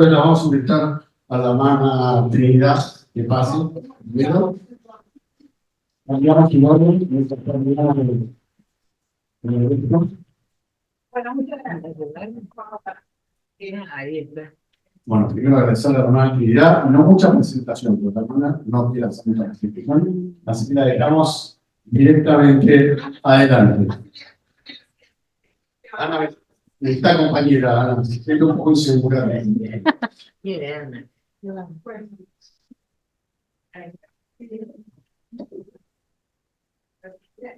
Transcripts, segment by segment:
Bueno, vamos a invitar a la hermana Trinidad que pase primero. Cambiamos su orden, nuestra comunidad de evento. Bueno, muchas gracias. Ahí está. Bueno, primero agradecer a la hermana Trinidad. No mucha presentación, porque la hermana no quiere hacer mucha presentación, así que la dejamos directamente adelante. Ana, esta compañera, Ana, se siente un poco insegura. Mire, Ana. Un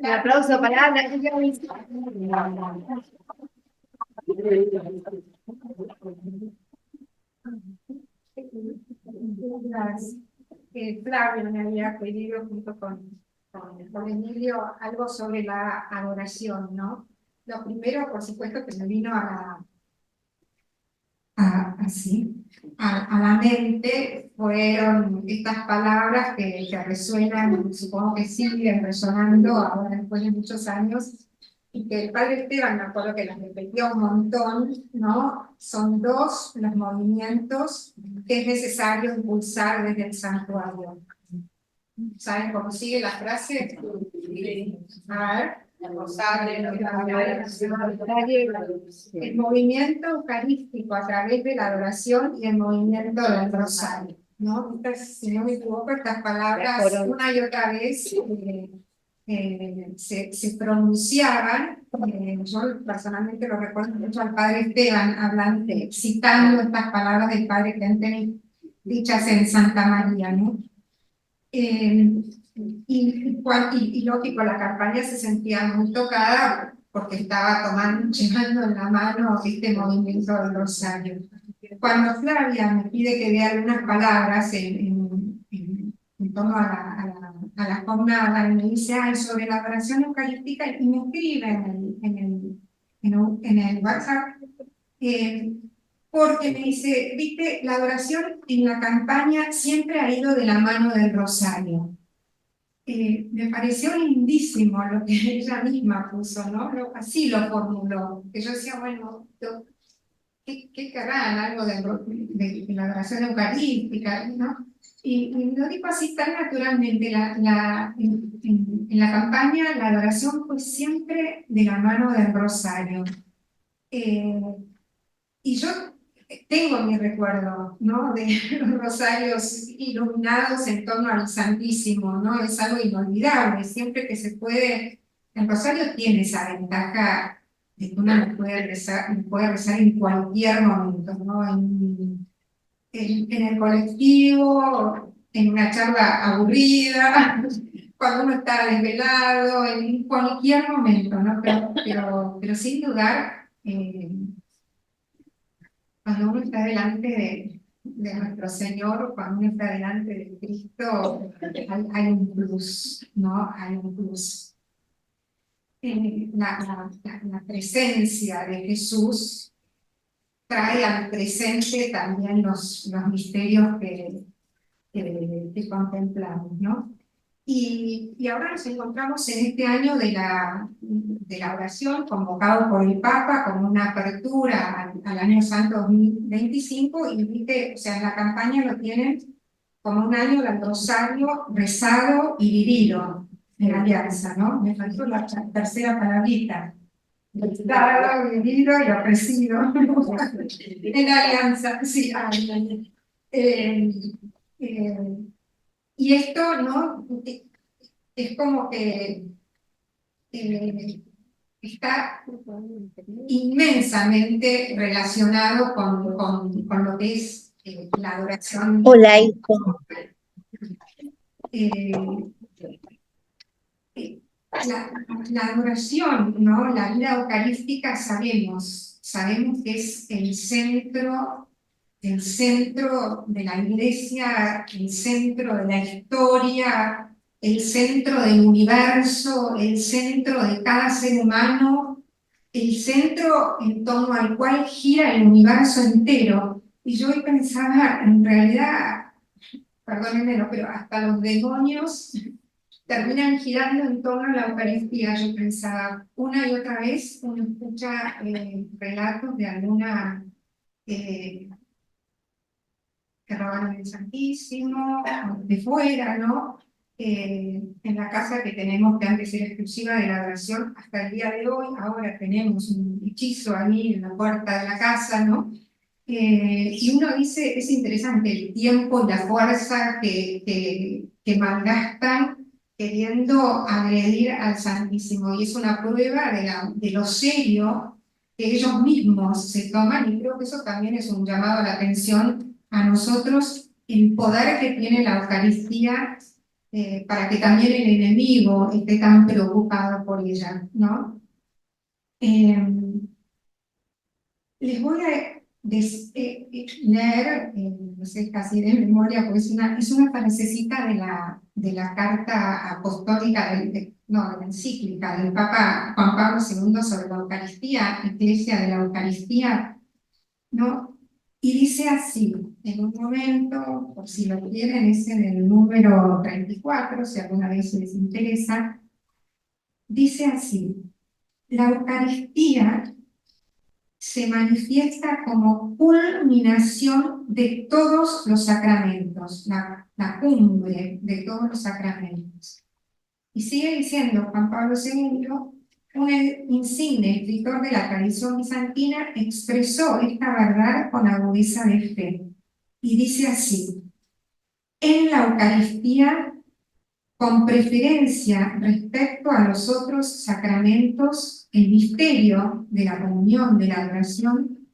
aplauso para Ana. Flavio me había pedido junto con Emilio algo sobre la adoración, ¿no? Lo primero, por supuesto, que me vino a la mente fueron estas palabras que resuenan, supongo que siguen resonando ahora después de muchos años, y que el padre Esteban, me acuerdo que las repetía un montón, ¿no? Son dos los movimientos que es necesario impulsar desde el santuario. ¿Saben cómo sigue la frase? A ver. El movimiento eucarístico a través de la adoración y el movimiento del rosario, ¿no? Si no me equivoco, estas palabras una y otra vez se pronunciaban. Yo personalmente lo recuerdo mucho al padre Esteban hablando, citando estas palabras del padre Kentenich dichas en Santa María, ¿no? Y lógico, la campaña se sentía muy tocada porque estaba llevando en la mano este movimiento del rosario. Cuando Flavia me pide que dé algunas palabras en torno a la jornada, y me dice sobre la adoración eucarística, y me escribe en el WhatsApp, porque me dice, viste, la adoración en la campaña siempre ha ido de la mano del rosario. Me pareció lindísimo lo que ella misma puso, ¿no? Así lo formuló. Que yo decía, bueno, ¿qué querrán? Algo de la adoración eucarística, ¿no? Y lo dijo así tan naturalmente. En la campaña la adoración fue siempre de la mano del rosario. Y yo tengo mi recuerdo, ¿no? De los rosarios iluminados en torno al Santísimo, ¿no? Es algo inolvidable. Siempre que se puede, el rosario tiene esa ventaja de que uno lo puede rezar en cualquier momento, ¿no? En el colectivo, en una charla aburrida, cuando uno está desvelado, en cualquier momento, ¿no? Pero sin dudar, cuando uno está delante de nuestro Señor, cuando uno está delante de Cristo, hay un plus, ¿no? Hay un plus. La presencia de Jesús trae al presente también los misterios que contemplamos, ¿no? Y ahora nos encontramos en este año de la oración, convocado por el Papa como una apertura al año santo 2025, y viste, o sea, en la campaña lo tienen como un año del rosario rezado y vivido en alianza, ¿no? Me faltó la tercera palabrita. Rezado, vivido y ofrecido en alianza, sí. Y esto, ¿no? Es como que está inmensamente relacionado con lo que es la adoración. Hola, hijo. La adoración, ¿no? La vida eucarística sabemos que es el centro de la iglesia, el centro de la historia, el centro del universo, el centro de cada ser humano, el centro en torno al cual gira el universo entero. Y yo hoy pensaba, en realidad, perdónenme, pero hasta los demonios terminan girando en torno a la Eucaristía. Yo pensaba, una y otra vez uno escucha relatos de alguna que robaron el Santísimo, de fuera, ¿no? En la casa que tenemos, que antes era exclusiva de la adoración, hasta el día de hoy, ahora tenemos un hechizo ahí en la puerta de la casa, ¿no? Y uno dice, es interesante el tiempo y la fuerza que malgastan queriendo agredir al Santísimo, y es una prueba de lo serio que ellos mismos se toman, y creo que eso también es un llamado a la atención a nosotros, el poder que tiene la Eucaristía, para que también el enemigo esté tan preocupado por ella, ¿no? Les voy a leer, no sé, casi de memoria, porque es una frasecita de la carta apostólica, no, de la encíclica del Papa Juan Pablo II sobre la Eucaristía, Iglesia de la Eucaristía, ¿no? Y dice así, en un momento, por si lo quieren, es en el número 34, si alguna vez les interesa, dice así: la Eucaristía se manifiesta como culminación de todos los sacramentos, la cumbre de todos los sacramentos. Y sigue diciendo Juan Pablo II, un insigne escritor de la tradición bizantina, expresó esta verdad con agudeza de fe. Y dice así: en la Eucaristía, con preferencia respecto a los otros sacramentos, el misterio de la comunión, de la adoración,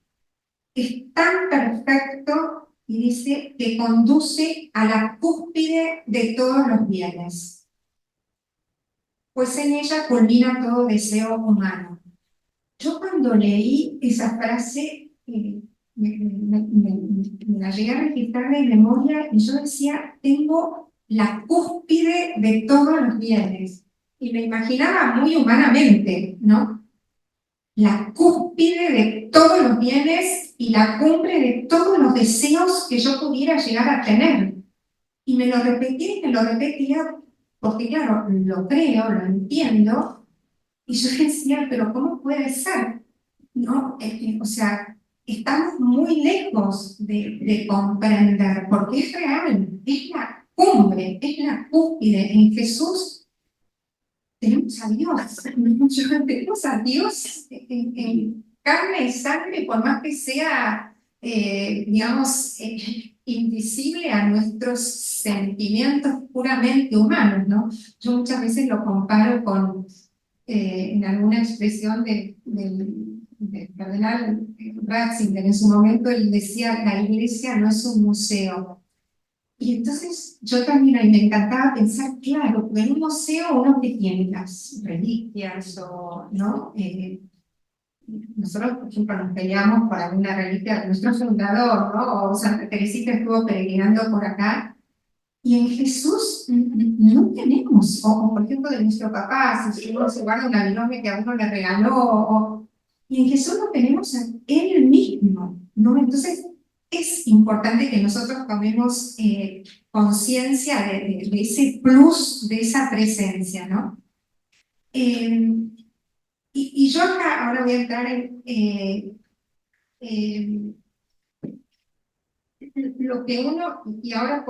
es tan perfecto, y dice, que conduce a la cúspide de todos los bienes, pues en ella culmina todo deseo humano. Yo cuando leí esa frase, me la llegué a registrar de memoria, y yo decía, tengo la cúspide de todos los bienes. Y me imaginaba muy humanamente, ¿no? La cúspide de todos los bienes y la cumbre de todos los deseos que yo pudiera llegar a tener. Y me lo repetía y me lo repetía, porque claro, lo creo, lo entiendo, y yo decía, pero ¿cómo puede ser? ¿No? O sea, estamos muy lejos de comprender, porque es real, es la cumbre, es la cúspide. En Jesús tenemos a Dios, tenemos a Dios en carne y sangre, por más que sea, digamos, invisible a nuestros sentimientos puramente humanos, ¿no? Yo muchas veces lo comparo con, en alguna expresión del cardenal Ratzinger, en su momento él decía, la iglesia no es un museo. Y entonces yo también ahí me encantaba pensar, claro, porque en un museo uno que tiene las reliquias, o, ¿no? Nosotros, por ejemplo, nos peleamos por alguna reliquia de nuestro fundador, ¿no? O Santa Teresita estuvo peregrinando por acá. Y en Jesús no tenemos, o por ejemplo de nuestro papá, si uno se guarda una binomia que a uno le regaló, y en Jesús no tenemos a Él mismo, ¿no? Entonces es importante que nosotros tomemos conciencia de ese plus, de esa presencia, ¿no? Y yo acá ahora voy a entrar en lo que uno, y ahora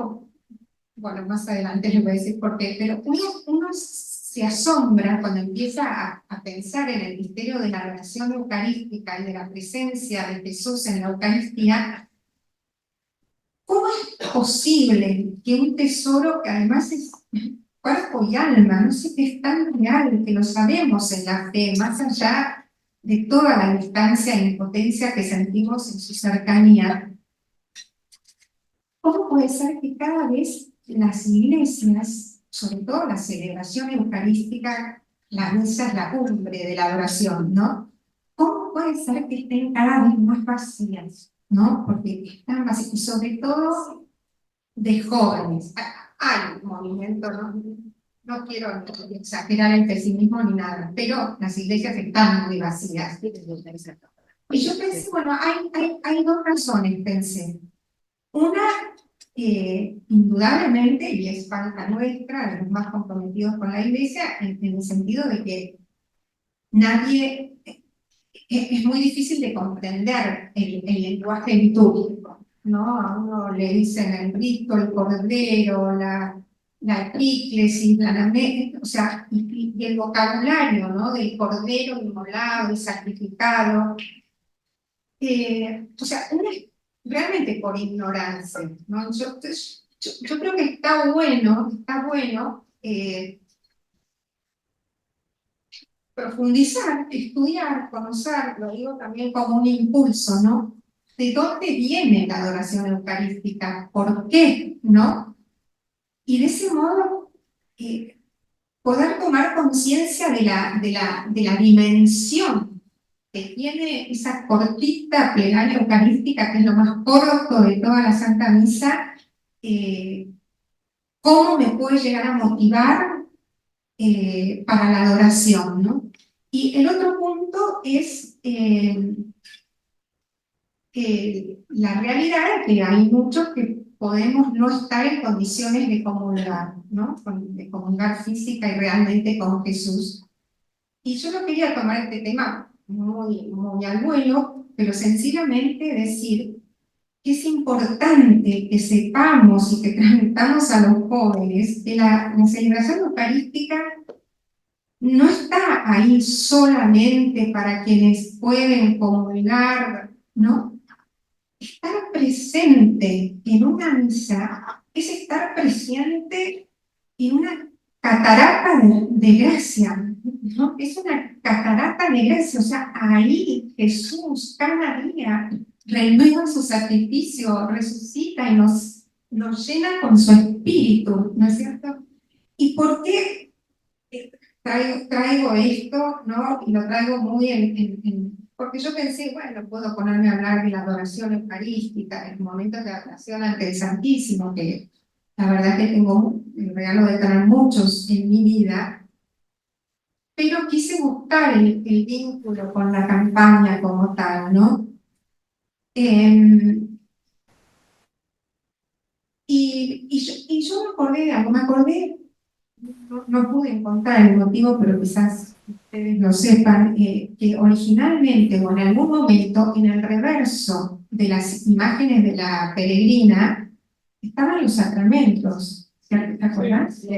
bueno, más adelante les voy a decir por qué, pero uno se asombra cuando empieza a pensar en el misterio de la adoración eucarística y de la presencia de Jesús en la Eucaristía. ¿Cómo es posible que un tesoro que además es cuerpo y alma, no sé, que es tan real, que lo sabemos en la fe, más allá de toda la distancia e impotencia que sentimos en su cercanía, cómo puede ser que cada vez las iglesias, sobre todo la celebración eucarística, la misa es la cumbre de la adoración, ¿no? ¿Cómo puede ser que estén cada vez más vacías, ¿no? Porque están vacías, y sobre todo de jóvenes. Hay un movimiento, no quiero ni exagerar el pesimismo ni nada, pero las iglesias están muy vacías. Y yo pensé, bueno, hay dos razones, pensé. Una, indudablemente, y es falta nuestra, de los más comprometidos con la iglesia, en el sentido de que nadie, es muy difícil de comprender el lenguaje litúrgico, ¿no? A uno le dicen el rito, el cordero, la epíclesis, o sea, y el vocabulario, ¿no? Del cordero inmolado y sacrificado. O sea, uno es realmente por ignorancia, ¿no? Yo creo que está bueno profundizar, estudiar, conocer, lo digo también como un impulso, ¿no? ¿De dónde viene la adoración eucarística? ¿Por qué? ¿No? Y de ese modo poder tomar conciencia de la dimensión que tiene esa cortita plegaria eucarística, que es lo más corto de toda la Santa Misa, cómo me puede llegar a motivar para la adoración, ¿no? Y el otro punto es que la realidad es que hay muchos que podemos no estar en condiciones de comulgar, ¿no? De comulgar física y realmente con Jesús. Y yo no quería tomar este tema muy al vuelo, pero sencillamente decir que es importante que sepamos y que transmitamos a los jóvenes que la celebración eucarística no está ahí solamente para quienes pueden comulgar, ¿no? Estar presente en una misa es estar presente en una catarata de gracia, ¿no? Es una catarata de gracia, o sea, ahí Jesús cada día renueva su sacrificio, resucita y nos llena con su espíritu, ¿no es cierto? ¿Y por qué traigo esto, ¿no? Y lo traigo muy porque yo pensé, bueno, puedo ponerme a hablar de la adoración eucarística, en momentos de adoración ante el Santísimo, que la verdad que tengo el regalo de tener muchos en mi vida, pero quise buscar el vínculo con la campaña como tal, ¿no? Y yo me acordé de algo, no pude encontrar el motivo, pero quizás ustedes lo sepan, que originalmente o en algún momento en el reverso de las imágenes de la peregrina estaban los sacramentos. ¿Te acuerdas? Sí,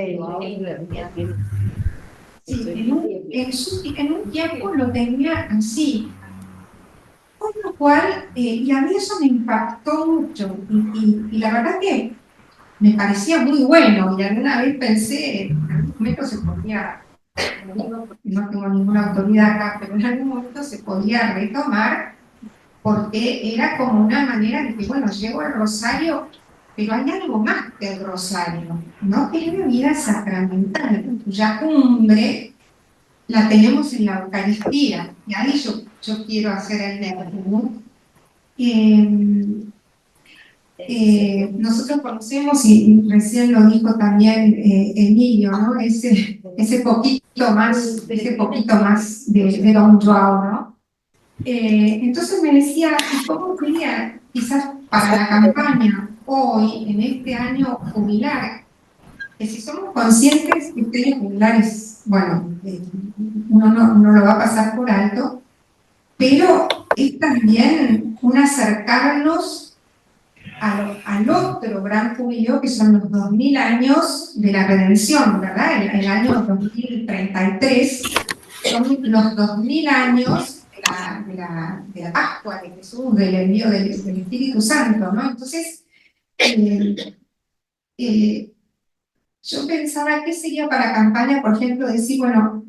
en un tiempo lo tenía así, con lo cual, y a mí eso me impactó mucho, y la verdad que me parecía muy bueno, y alguna vez pensé, en algún momento se podía, no tengo ninguna autoridad acá, pero en algún momento se podía retomar, porque era como una manera de que, bueno, llego al rosario, pero hay algo más que el rosario, ¿no? Que es la vida sacramental, cuya cumbre la tenemos en la Eucaristía, y ahí yo quiero hacer el nexo, ¿no? Nosotros conocemos, y recién lo dijo también Emilio, ¿no? Ese poquito más de Don Joao, ¿no? Entonces me decía, ¿cómo sería quizás para la campaña hoy, en este año jubilar? Que si somos conscientes que este año jubilar es, bueno, uno no lo va a pasar por alto, pero es también un acercarnos al otro gran jubileo, que son los 2000 años de la redención, ¿verdad? El año 2033 son los 2000 años de la Pascua de Jesús, del envío del Espíritu Santo, ¿no? Entonces, yo pensaba, ¿qué sería para campaña, por ejemplo, decir, bueno,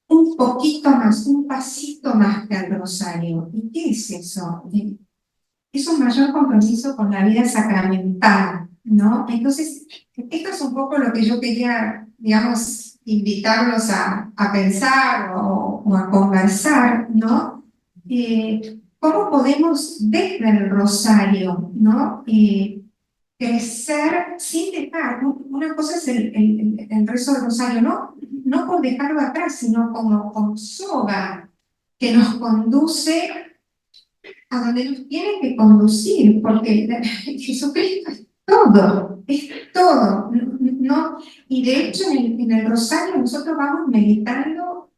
un poquito más, un pasito más que al rosario? ¿Y qué es eso? Es un mayor compromiso con la vida sacramental, ¿no? Entonces, esto es un poco lo que yo quería, digamos, invitarlos a pensar o a conversar, ¿no? ¿Cómo podemos desde el rosario, ¿no? Crecer sin dejar, ¿no? Una cosa es el rezo del rosario, no por dejarlo atrás, sino como soga que nos conduce a donde nos tienen que conducir, porque Jesucristo es todo, ¿no? Y de hecho en el rosario nosotros vamos meditando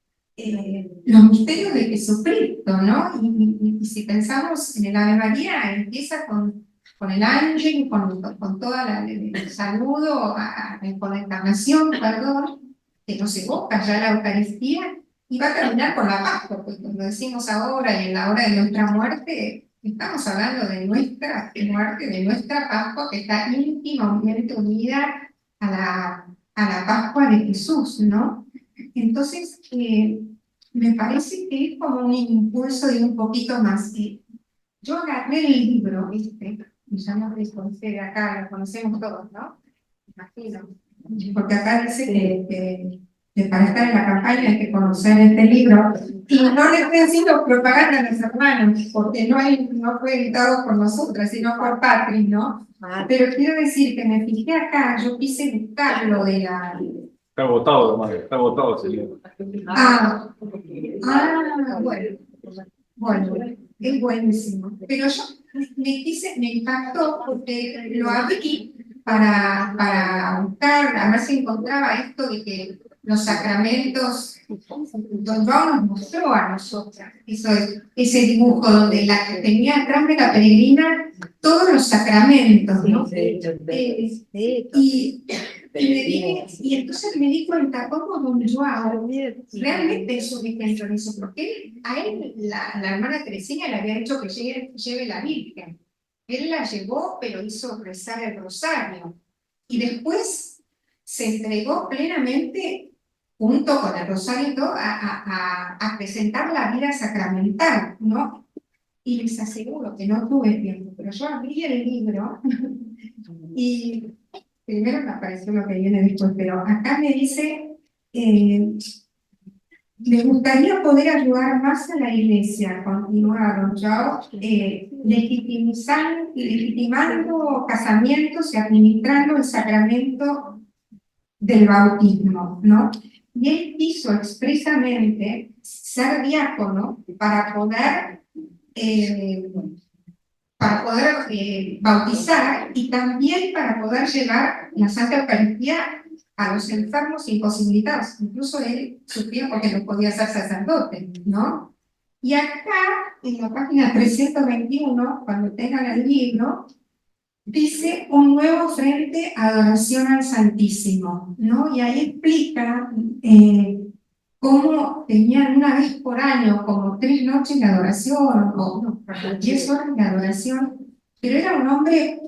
los misterios de Jesucristo, ¿no? Y si pensamos en el Ave María, empieza con con el ángel, con toda el saludo, con la encarnación, perdón, que nos evoca ya la Eucaristía, y va a terminar con la Pascua, porque cuando decimos ahora y en la hora de nuestra muerte, estamos hablando de nuestra muerte, de nuestra Pascua, que está íntimamente unida a la Pascua de Jesús, ¿no? Entonces, me parece que es como un impulso de un poquito más. Yo agarré el libro, ya no lo conocer acá, lo conocemos todos, ¿no? Imagino. Porque acá dice que para estar en la campaña hay que conocer este libro. Y no le estoy haciendo propaganda a los hermanos, porque no fue editado por nosotras, sino por Patri, ¿no? Pero quiero decir que me fijé acá, yo quise buscar lo de la... Está agotado, hermano, está agotado ese libro. Bueno, es buenísimo. Pero yo me impactó porque lo abrí para buscar, a ver si encontraba esto de que los sacramentos, Don Juan nos mostró a nosotras, ese dibujo donde tenía atrás de la peregrina todos los sacramentos, ¿no? Y entonces me di cuenta cómo Don Joao realmente es un ejemplo en eso, porque a él la hermana Teresina le había dicho que lleve la Virgen. Él la llevó, pero hizo rezar el rosario. Y después se entregó plenamente, junto con el rosario y todo, a presentar la vida sacramental, ¿no? Y les aseguro que no tuve tiempo, pero yo abrí el libro y primero me apareció lo que viene después, pero acá me dice, me gustaría poder ayudar más a la Iglesia, continúa Don Joao, legitimando casamientos y administrando el sacramento del bautismo, ¿no? Y él quiso expresamente ser diácono para poder bautizar y también para poder llevar la Santa Eucaristía a los enfermos imposibilitados. Incluso él sufría porque no podía ser sacerdote, ¿no? Y acá, en la página 321, cuando tengan el libro, dice un nuevo frente adoración al Santísimo, ¿no? Y ahí explica cómo tenían una vez por año como 3 noches de adoración o 10 horas de adoración, pero era un hombre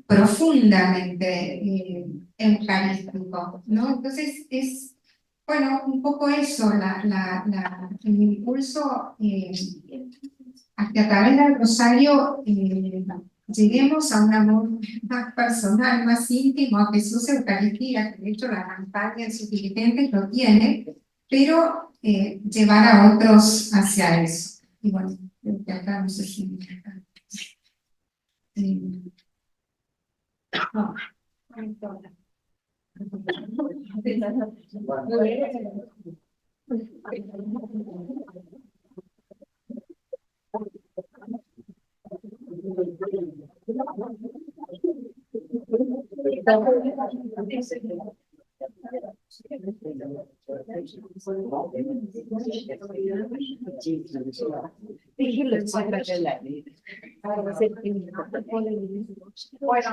profundamente eucarístico, ¿no? Entonces es, bueno, un poco eso, el impulso a que a través del rosario lleguemos a un amor más personal, más íntimo a Jesús Eucaristía, que de hecho la campaña en sus dirigentes lo tiene, pero llevar a otros hacia eso. Y bueno, creo que acá no sé si... Bueno,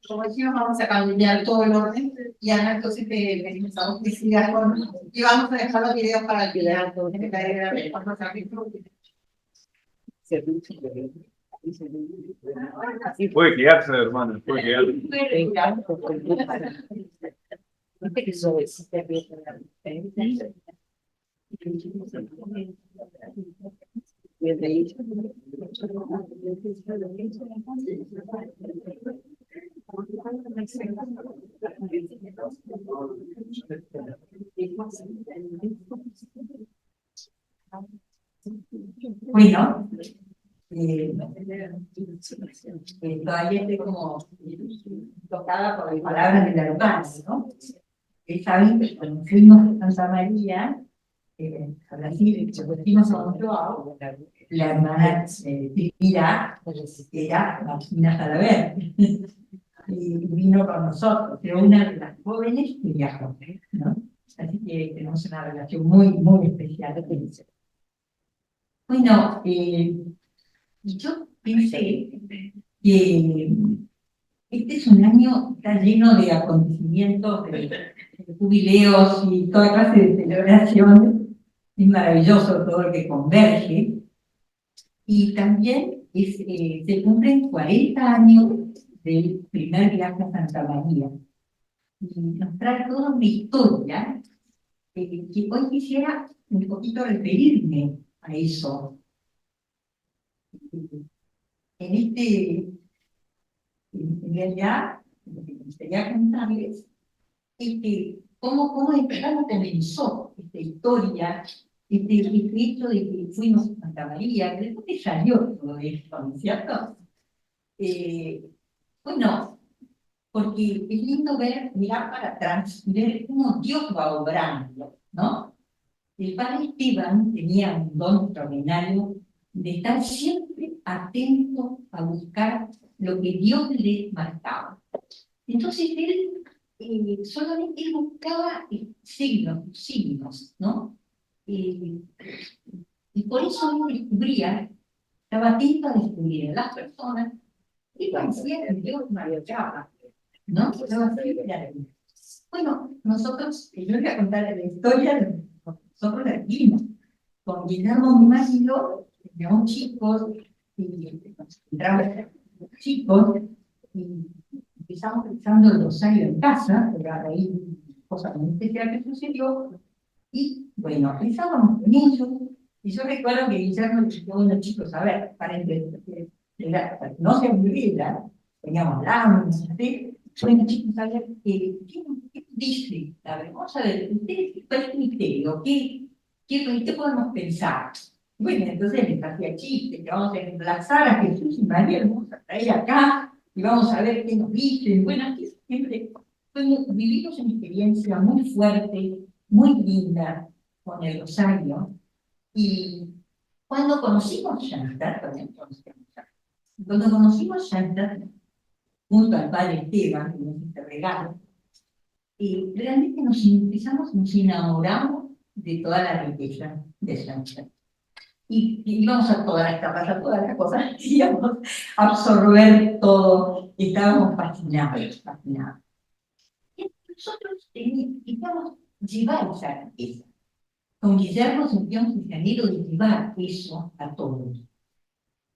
como decimos, vamos a cambiar todo el orden y ahora entonces pedimos a vos que sigas con... Y vamos a dejar los videos para el final. Puede quedarse, hermano, puede quedarse. Bueno, todavía estoy como tocada por las palabras de la hermana, ¿no? Saben que cuando fuimos a Santa María, a Brasil, cuando fuimos a Montevideo, la hermana Tira era Martina Salaver, y vino con nosotros, pero una de las jóvenes que viajó, ¿no? Así que tenemos una relación muy, muy especial con eso. Bueno, yo pensé que este es un año, está lleno de acontecimientos, de jubileos y toda clase de celebraciones. Es maravilloso todo lo que converge. Y también se cumplen 40 años del primer viaje a Santa María. Y nos trae toda una historia que hoy quisiera un poquito referirme a eso. En realidad, lo que me gustaría contarles es que cómo comenzó esta historia, este hecho de que fuimos a Santa María, ¿de dónde salió todo esto, no es cierto? Bueno, porque es lindo mirar para atrás, ver cómo Dios va obrando, ¿no? El padre Esteban tenía un don extraordinario de estar siempre atento a buscar lo que Dios le marcaba. Entonces él solamente buscaba signos, ¿no? Y por eso él descubría, estaba atento a descubrir a las personas y parecía que Dios maravillaba, ¿no? Bueno, nosotros, yo voy a contar la historia de nosotros de aquí, con Guillermo, mi marido, teníamos chicos, y nos encontramos chicos, y empezamos rezando el rosario en casa, pero a raíz de una cosa muy especial que sucedió, y bueno, rezábamos con ellos, y yo recuerdo que Guillermo le dijo a unos chicos, a ver, para que no se aburriera, teníamos láminas, ¿sí? Bueno, chicos, a ver, ¿qué dice? A ver, vamos a ver, ¿ustedes cuál es el misterio? ¿Qué podemos pensar? Bueno, entonces les hacía chistes, que vamos a emplazar a Jesús y María, los vamos a traer acá, y vamos a ver qué nos dicen. Bueno, aquí siempre vivimos una experiencia muy fuerte, muy linda con el rosario, y cuando conocimos Shanta, cuando conocimos Shanta, junto al padre Esteban, que nos hizo este regalo, realmente nos enamoramos de toda la riqueza de Shanta. Y íbamos a todas las cosas, queríamos absorber todo, estábamos fascinados. Y nosotros queríamos llevar esa riqueza. Con Guillermo sentíamos el anhelo de llevar eso a todos.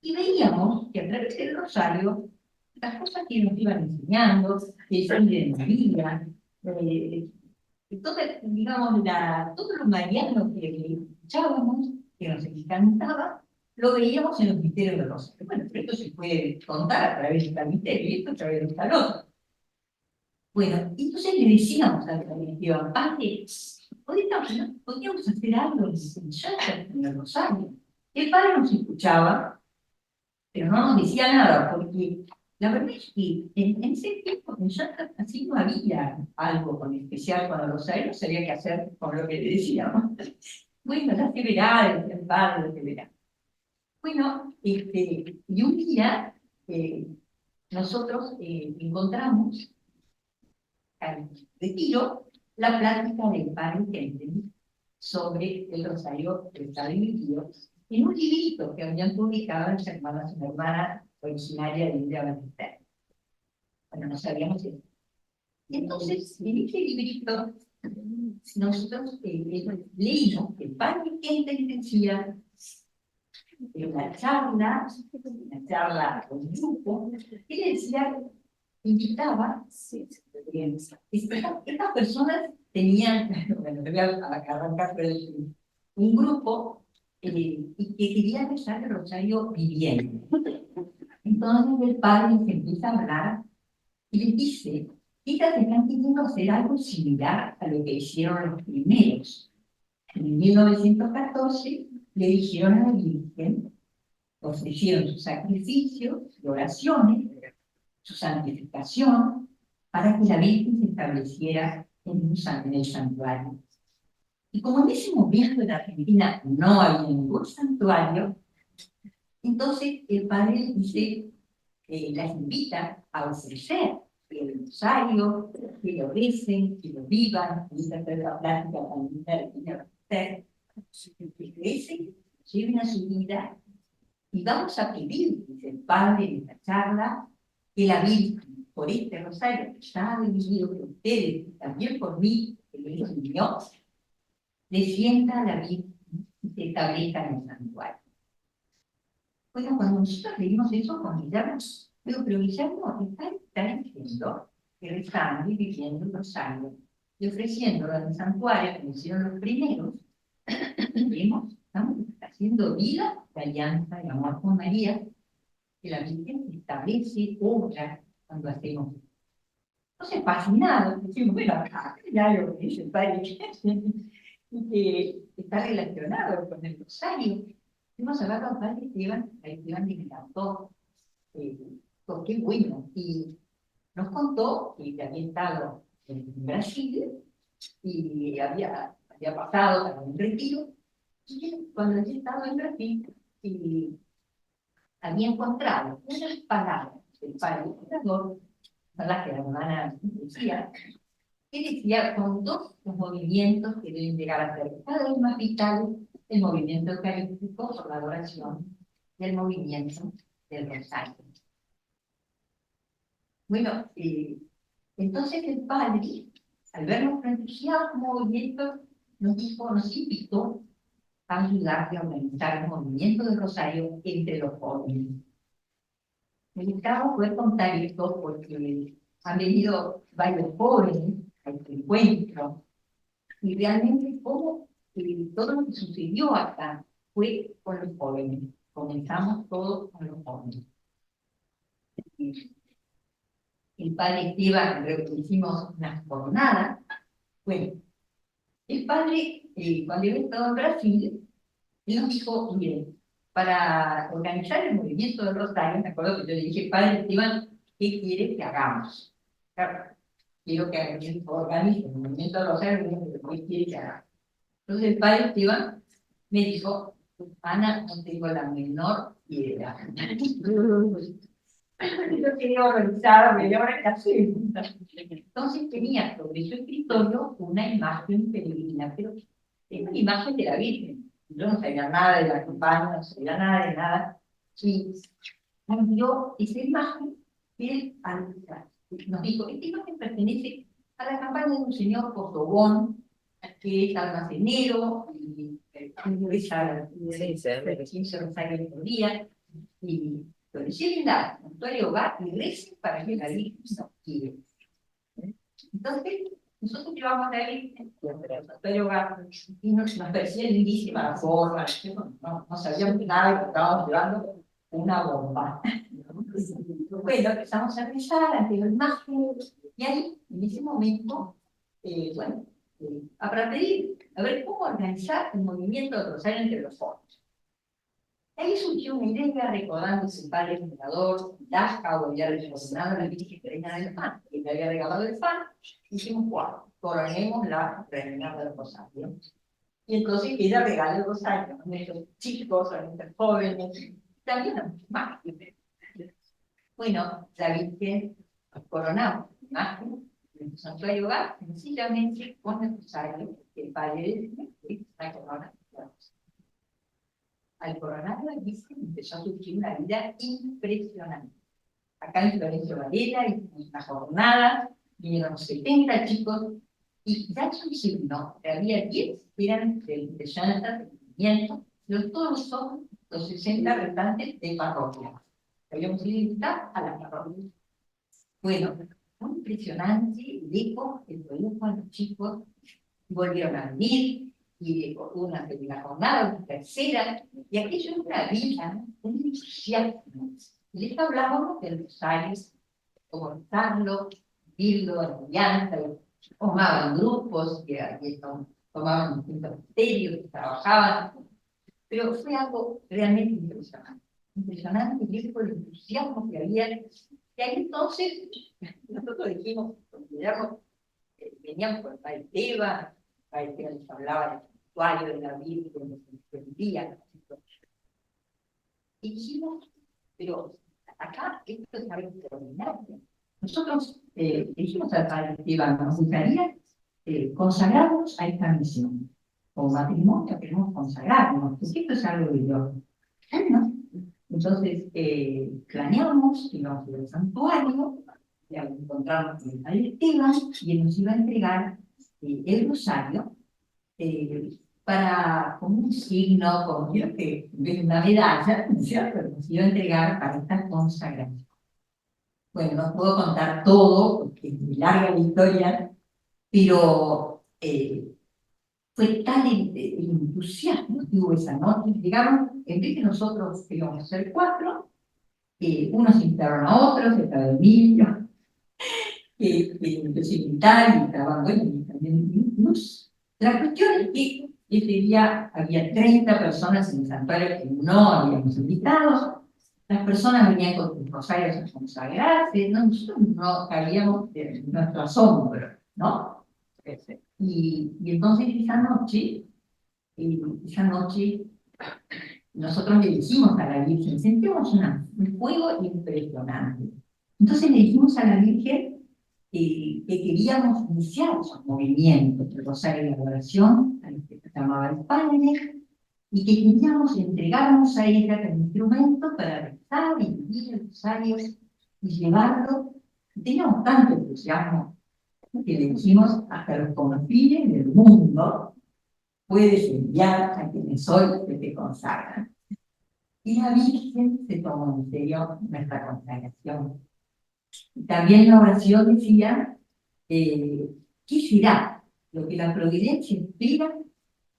Y veíamos que a través del rosario, las cosas que nos iban enseñando, el sangre de María, digamos, todo lo mariano que escuchábamos, que nos encantaba, lo veíamos en los misterios del rosario. Bueno, pero esto se puede contar a través de tal misterio y esto a través de tal otro. Bueno, entonces le decíamos a la religión, padre, podríamos hacer algo en el rosario. El padre nos escuchaba, pero no nos decía nada, porque la verdad es que en ese tiempo en Shanta así no había algo con especial con el rosario, no sabía qué hacer con lo que le decíamos. Bueno, ya se verá, el padre se verá. Bueno, y un día nosotros encontramos al retiro la plática del padre Henry sobre el rosario del Padre Líquido, en un librito que habían publicado las hermanas, una hermana originaria de India Baptista. Bueno, no sabíamos eso. Entonces, en este librito, nosotros leímos que el padre Henry decía en una charla con un grupo, él decía, invitaba, estas personas tenían, bueno, voy a arrancar, pero un grupo y que querían rezar el rosario viviendo. Entonces el padre les empieza a hablar y les dice, ellas están queriendo hacer algo similar a lo que hicieron los primeros. En 1914 le dijeron a la Virgen, ofrecieron sus sacrificios, sus oraciones, su santificación, para que la Virgen se estableciera en el santuario. Y como en ese momento en Argentina no había ningún santuario, entonces el padre dice, las invita a ofrecer el rosario, que lo recen, que lo vivan, y esa es la plática también de que recen, lleven a su vida, y vamos a pedir dice el padre en esta charla, que la Virgen, por este rosario que ya ha venido por ustedes, y también por mí, que lo hizo Dios, descienda a la Virgen y se establezca en el santuario. Bueno, cuando nosotros leímos eso con Guillermo, digo, pero Guillermo está diciendo que rezando y viviendo el rosario y ofreciéndolo en el santuario, como hicieron los primeros, estamos haciendo vida de alianza y amor con María, que la Virgen establece obra cuando hacemos. Entonces, fascinados, decimos, bueno, acá ya lo que dice el Padre, y que está relacionado con el rosario. Fuimos a hablar con el Padre Esteban, a Esteban le encantó, porque es bueno, y nos contó que había estado en Brasil y había pasado para un retiro, y cuando había estado en Brasil, y había encontrado unas palabras del Padre Fundador, las que la hermana decía, que decía con dos los movimientos que deben llegar a ser cada vez más vitales: el movimiento eucarístico por la adoración y el movimiento del rosario. Bueno, entonces el Padre, al ver nuestro entusiasmo y esto, nos invitó a ayudar a organizar el movimiento del rosario entre los jóvenes. Me gustaba poder contar esto porque han venido varios jóvenes a este encuentro y realmente todo lo que sucedió acá fue con los jóvenes. Comenzamos todos con los jóvenes. El Padre Esteban, creo que hicimos una jornada. Bueno, el Padre, cuando yo estaba en Brasil, él nos dijo, miren, para organizar el movimiento del rosario, me acuerdo que yo le dije, Padre Esteban, ¿qué quiere que hagamos? Claro, quiero que organice el movimiento del rosario, ¿qué quiere que hagamos? Entonces el Padre Esteban me dijo, Ana, no tengo la menor idea. Yo quería organizar, y ahora qué hacemos. Entonces tenía sobre su escritorio una imagen peregrina, pero es una imagen de la Virgen. Yo no sabía nada de la campaña, no sabía nada de nada. Y nos dio esa imagen que nos dijo, esta imagen pertenece a la campaña de un señor Costobón, que es almacenero, y reza 15 rosarios por día, y lo deciden dar un santuario hogar y recen para que la Virgen nos quiere. Entonces, nosotros llevamos a la Virgen al santuario hogar y nos parecía lindísima la forma, no sabíamos nada, que estábamos llevando una bomba. Bueno, empezamos a rezar ante la imagen, y ahí, en ese momento, para pedir, a ver cómo organizar el movimiento del rosario entre los jóvenes. Ahí surgió una idea recordando que el Padre Fundador, Lascaux, había revolucionado la Virgen Reina del Pan, que le había regalado el pan, y dijimos, wow, coronemos la Reina del Rosario. Y entonces ella regala el rosario a nuestros chicos, a nuestros jóvenes, también a muchos más. Bueno, la Virgen coronamos la imagen de nuestro santuario hogar, sencillamente con el rosario que el Padre de la corona. Al coronar la Virgen empezó a surgir una vida impresionante. Acá en Florencio Varela hicimos una jornada, vinieron 70 chicos, y ya es un signo, que había 10 que eran de Jonathan, de movimiento, pero todos son los 60 restantes de parroquia. Habíamos ido a visitar a la parroquia. Bueno, fue impresionante el eco que produjo a los chicos, volvieron a venir, y una segunda jornada, una tercera, y aquello es una vida, un entusiasmo. Les hablábamos del rosario, comenzarlo, vivirlo en alianza, formaban grupos, que tomaban distintos misterios, trabajaban, pero fue algo realmente impresionante. Impresionante el entusiasmo que había. Y ahí entonces, nosotros dijimos, veníamos por el Padre Esteban, les hablaba del santuario de la Virgen, nos entendía. Y dijimos, pero acá esto es algo extraordinario. Nosotros dijimos al Padre Esteban, nos gustaría consagrarnos a esta misión. Como matrimonio queremos consagrarnos, porque esto es algo de Dios. Bueno, Entonces, planeamos, íbamos al santuario, y al encontrarnos con el padre Esteban, y él nos iba a entregar el rosario para, como un signo, como quiero que en vez de una medalla, ¿cierto? Nos iba a entregar para esta consagración. Bueno, no puedo contar todo, porque es muy larga la historia, pero fue tal el entusiasmo que hubo esa noche. Llegaron, en vez de nosotros íbamos a ser 4, unos invitaron a otros, estaba Emilio, que empezó a invitar, y estaba, bueno, y también luz. La cuestión es que ese día había 30 personas en el santuario que no habíamos invitado. Las personas venían con sus rosarios a consagrarse, ¿no? Nosotros no cabíamos de nuestro asombro, ¿no? Y entonces esa noche nosotros le dijimos a la Virgen, sentimos un fuego impresionante. Entonces le dijimos a la Virgen que queríamos iniciar esos movimientos de rosario y la adoración, a los que llamaba el Padre, y que queríamos entregarnos a ella como instrumento para rezar y vivir el rosario y llevarlo. Teníamos tanto entusiasmo que le dijimos, hasta los confines del mundo puedes enviar a quienes hoy se te consagran. Y la Virgen se tomó en serio nuestra consagración. También la oración decía, ¿qué será lo que la providencia espera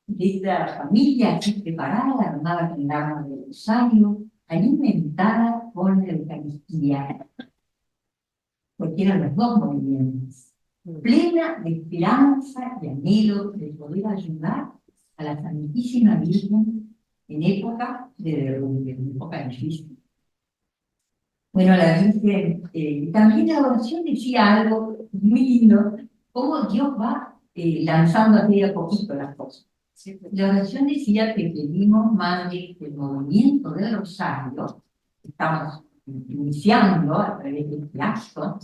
de esta familia así preparada, armada con el arma del rosario, alimentada con la Eucaristía? Porque eran los dos movimientos, plena de esperanza y anhelo de poder ayudar a la Santísima Virgen en época de derrumbe, en época difícil. Bueno, la Virgen, también la oración decía algo muy lindo, cómo Dios va lanzando así de a poquito las cosas. La oración decía que pedimos, Madre, que el movimiento del rosario, que estamos iniciando a través de este acto,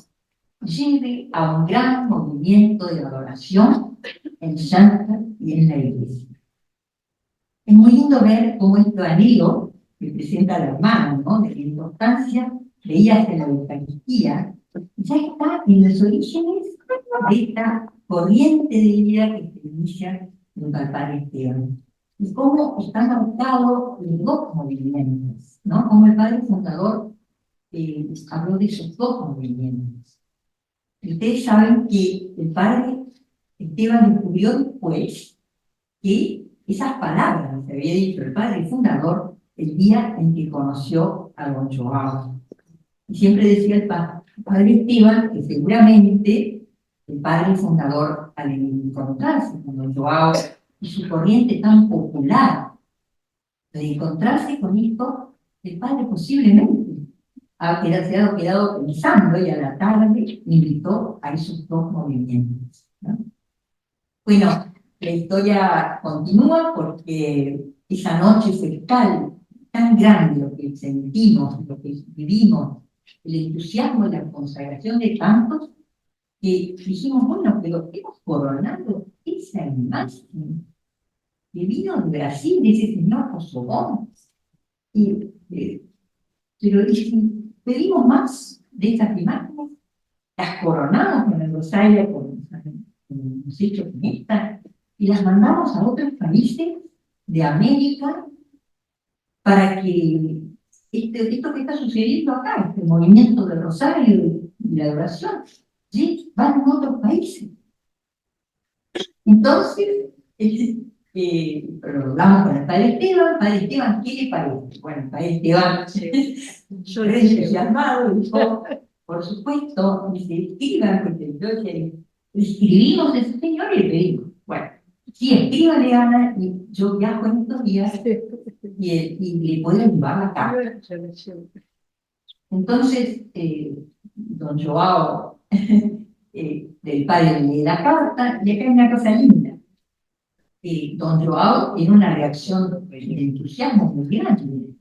lleve a un gran movimiento de adoración en Santa y en la Iglesia. Es muy lindo ver cómo este anhelo que presenta la hermana, ¿no?, de la importancia de ir hacia la Eucaristía, ya está en los orígenes de esta corriente de vida que se inicia junto al Padre Esteban. Y cómo están marcados los dos movimientos, ¿no? Como el Padre Fundador habló de esos dos movimientos. Y ustedes saben que el Padre Esteban descubrió después que esas palabras que había dicho el Padre Fundador el día en que conoció a don Joao. Y siempre decía el Padre Esteban que seguramente el Padre Fundador, al encontrarse con don Joao y su corriente tan popular, al encontrarse con esto, el Padre posiblemente se ha quedado pensando, y a la tarde invitó a esos dos movimientos, ¿no? Bueno, la historia continúa porque esa noche fue tan grande lo que sentimos, lo que vivimos, el entusiasmo y la consagración de tantos, que dijimos, bueno, pero hemos coronado esa imagen que vino de Brasil, de ese señor Kosovo. Pero pedimos más de estas imágenes, las coronamos con el rosario, como hemos hecho con esta, y las mandamos a otros países de América para que esto que está sucediendo acá, este movimiento del rosario y la adoración, ¿sí?, van a otros países. Entonces, pero hablamos con el Padre Esteban, ¿qué le parece? Bueno, el Padre Esteban, yo le entusiasmado, dijo, por supuesto, dice, escriban, porque entonces escribimos a ese señor y le pedimos, bueno, sí, escríbale, Ana, y yo viajo en estos días y le puedo llevar la carta. Entonces, don Joao, del padre, lee la carta, y acá hay una cosa linda. Don Joao tiene una reacción de entusiasmo muy grande,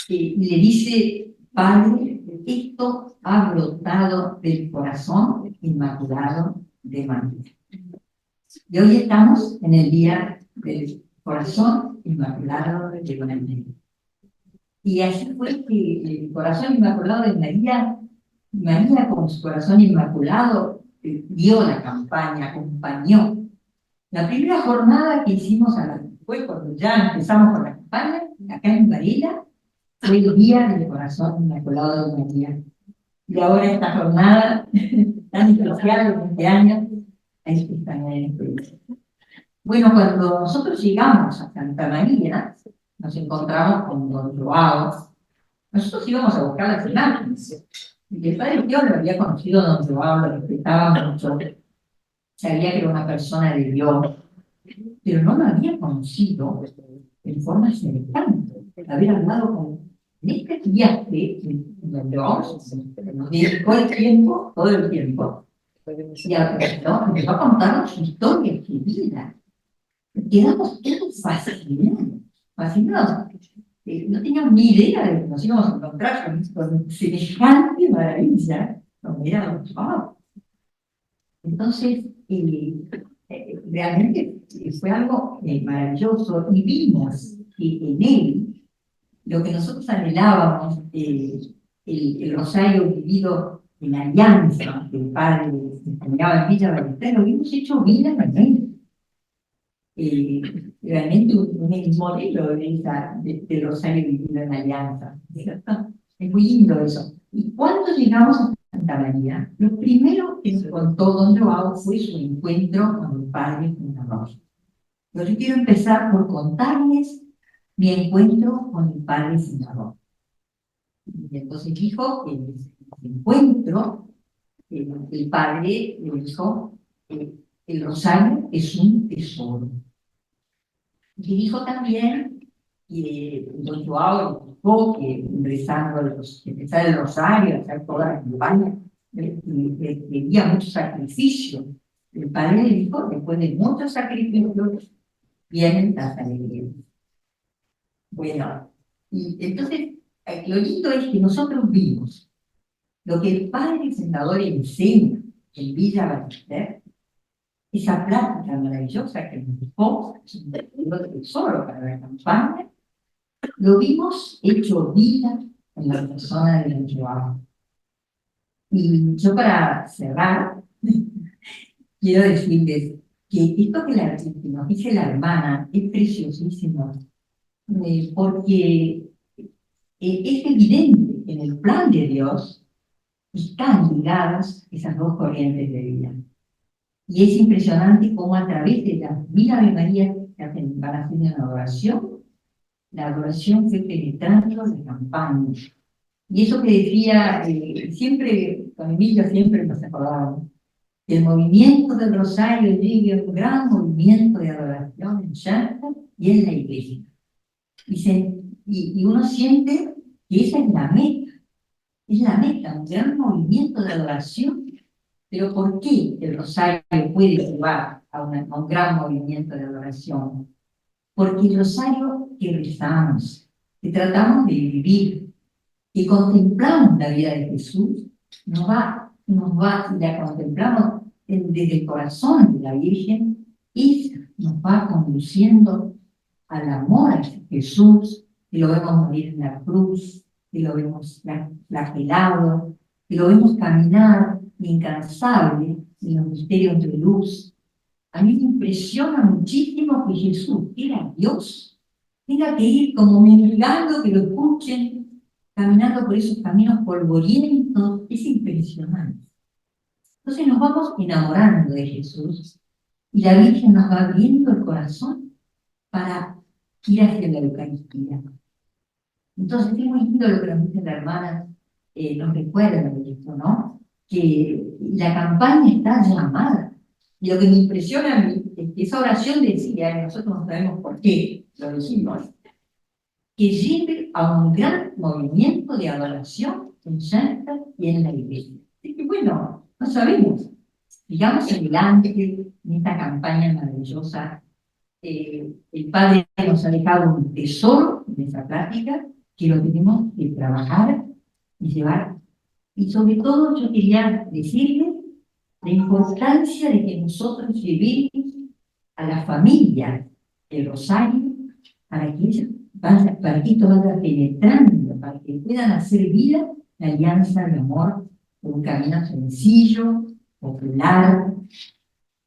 y le dice, Padre, esto ha brotado del corazón inmaculado de María. Y hoy estamos en el día del corazón inmaculado de María. Y así fue que el corazón inmaculado de María, María con su corazón inmaculado, dio la campaña, acompañó. La primera jornada que hicimos fue cuando ya empezamos con la campaña, acá en Varela, fue el Día del Corazón Inmaculado de María. Y ahora esta jornada tan especial de este año, ahí están en el proyecto. Bueno, cuando nosotros llegamos a Santa María, nos encontramos con don Joao. Nosotros íbamos a buscar las imágenes. Y el padre Pío lo había conocido a don Joao, lo respetaba mucho. Sabía que era una persona de Dios, pero no lo había conocido en forma semejante. Había hablado con este viaje, donde vamos, nos dedicó el tiempo, todo el tiempo, y empezó a contarnos su historia, su vida. Quedamos todos fascinados. No teníamos ni idea de que nos íbamos a encontrar con semejante maravilla, como era don Joao. Entonces, realmente fue algo maravilloso y vimos que en él, lo que nosotros anhelábamos, el rosario vivido en alianza que el Padre enseñaba en Villa Ballester, lo vimos hecho vida en él. Realmente un modelo del rosario vivido en alianza, ¿cierto? Es muy lindo eso. Y cuando llegamos a Santa María, lo primero que nos contó don Joao fue su encuentro con el Padre Fundador. Yo quiero empezar por contarles mi encuentro con el Padre Fundador. Y entonces dijo que en ese encuentro, el Padre le dijo, el rosario es un tesoro. Y dijo también que don Joao dijo que empezar el rosario, hacer toda la campaña, pedía mucho sacrificio. El Padre le dijo, después de muchos sacrificios, vienen las alegrías. Bueno, y entonces, lo lindo es que nosotros vimos lo que el Padre Fundador enseña en Villa Ballester, esa práctica maravillosa que nos dejó, un tesoro para la campaña, lo vimos hecho vida en la persona de don Joao. Y yo para cerrar, quiero decirles que esto que nos dice la hermana es preciosísimo, porque es evidente que en el plan de Dios están ligadas esas dos corrientes de vida. Y es impresionante cómo a través de la vida de María que van haciendo la adoración fue penetrando la campaña. Y eso que decía, siempre, con Emilia siempre nos acordábamos, que el movimiento del Rosario llegue a un gran movimiento de adoración en Santa y en la iglesia. Y uno siente que esa es la meta, un gran movimiento de adoración. Pero ¿por qué el rosario puede llevar a un gran movimiento de adoración? Porque el rosario que rezamos, que tratamos de vivir, que contemplamos la vida de Jesús, nos va, la contemplamos desde el corazón de la Virgen, y nos va conduciendo al amor a Jesús, que lo vemos morir en la cruz, que lo vemos flagelado, que lo vemos caminar incansable en los misterios de luz. A mí me impresiona muchísimo que Jesús, que era Dios, tenga que ir como mendigando que lo escuchen, caminando por esos caminos polvorientos. Es impresionante. Entonces nos vamos enamorando de Jesús y la Virgen nos va abriendo el corazón para ir hacia la Eucaristía. Entonces es muy lindo lo que nos dice la hermana, nos recuerda de esto, ¿no? Que la campaña está llamada. Y lo que me impresiona a mí es que esa oración decía, y nosotros no sabemos por qué lo decimos, que lleve a un gran movimiento de adoración en Santa y en la iglesia. Así que bueno, no sabemos. Sigamos adelante en esta campaña maravillosa. El Padre nos ha dejado un tesoro en esa práctica que lo tenemos que trabajar y llevar. Y sobre todo yo quería decirles la importancia de que nosotros llevemos a la familia el rosario para que ellos para que esto vaya penetrando, para que puedan hacer vida la alianza de amor por un camino sencillo, popular,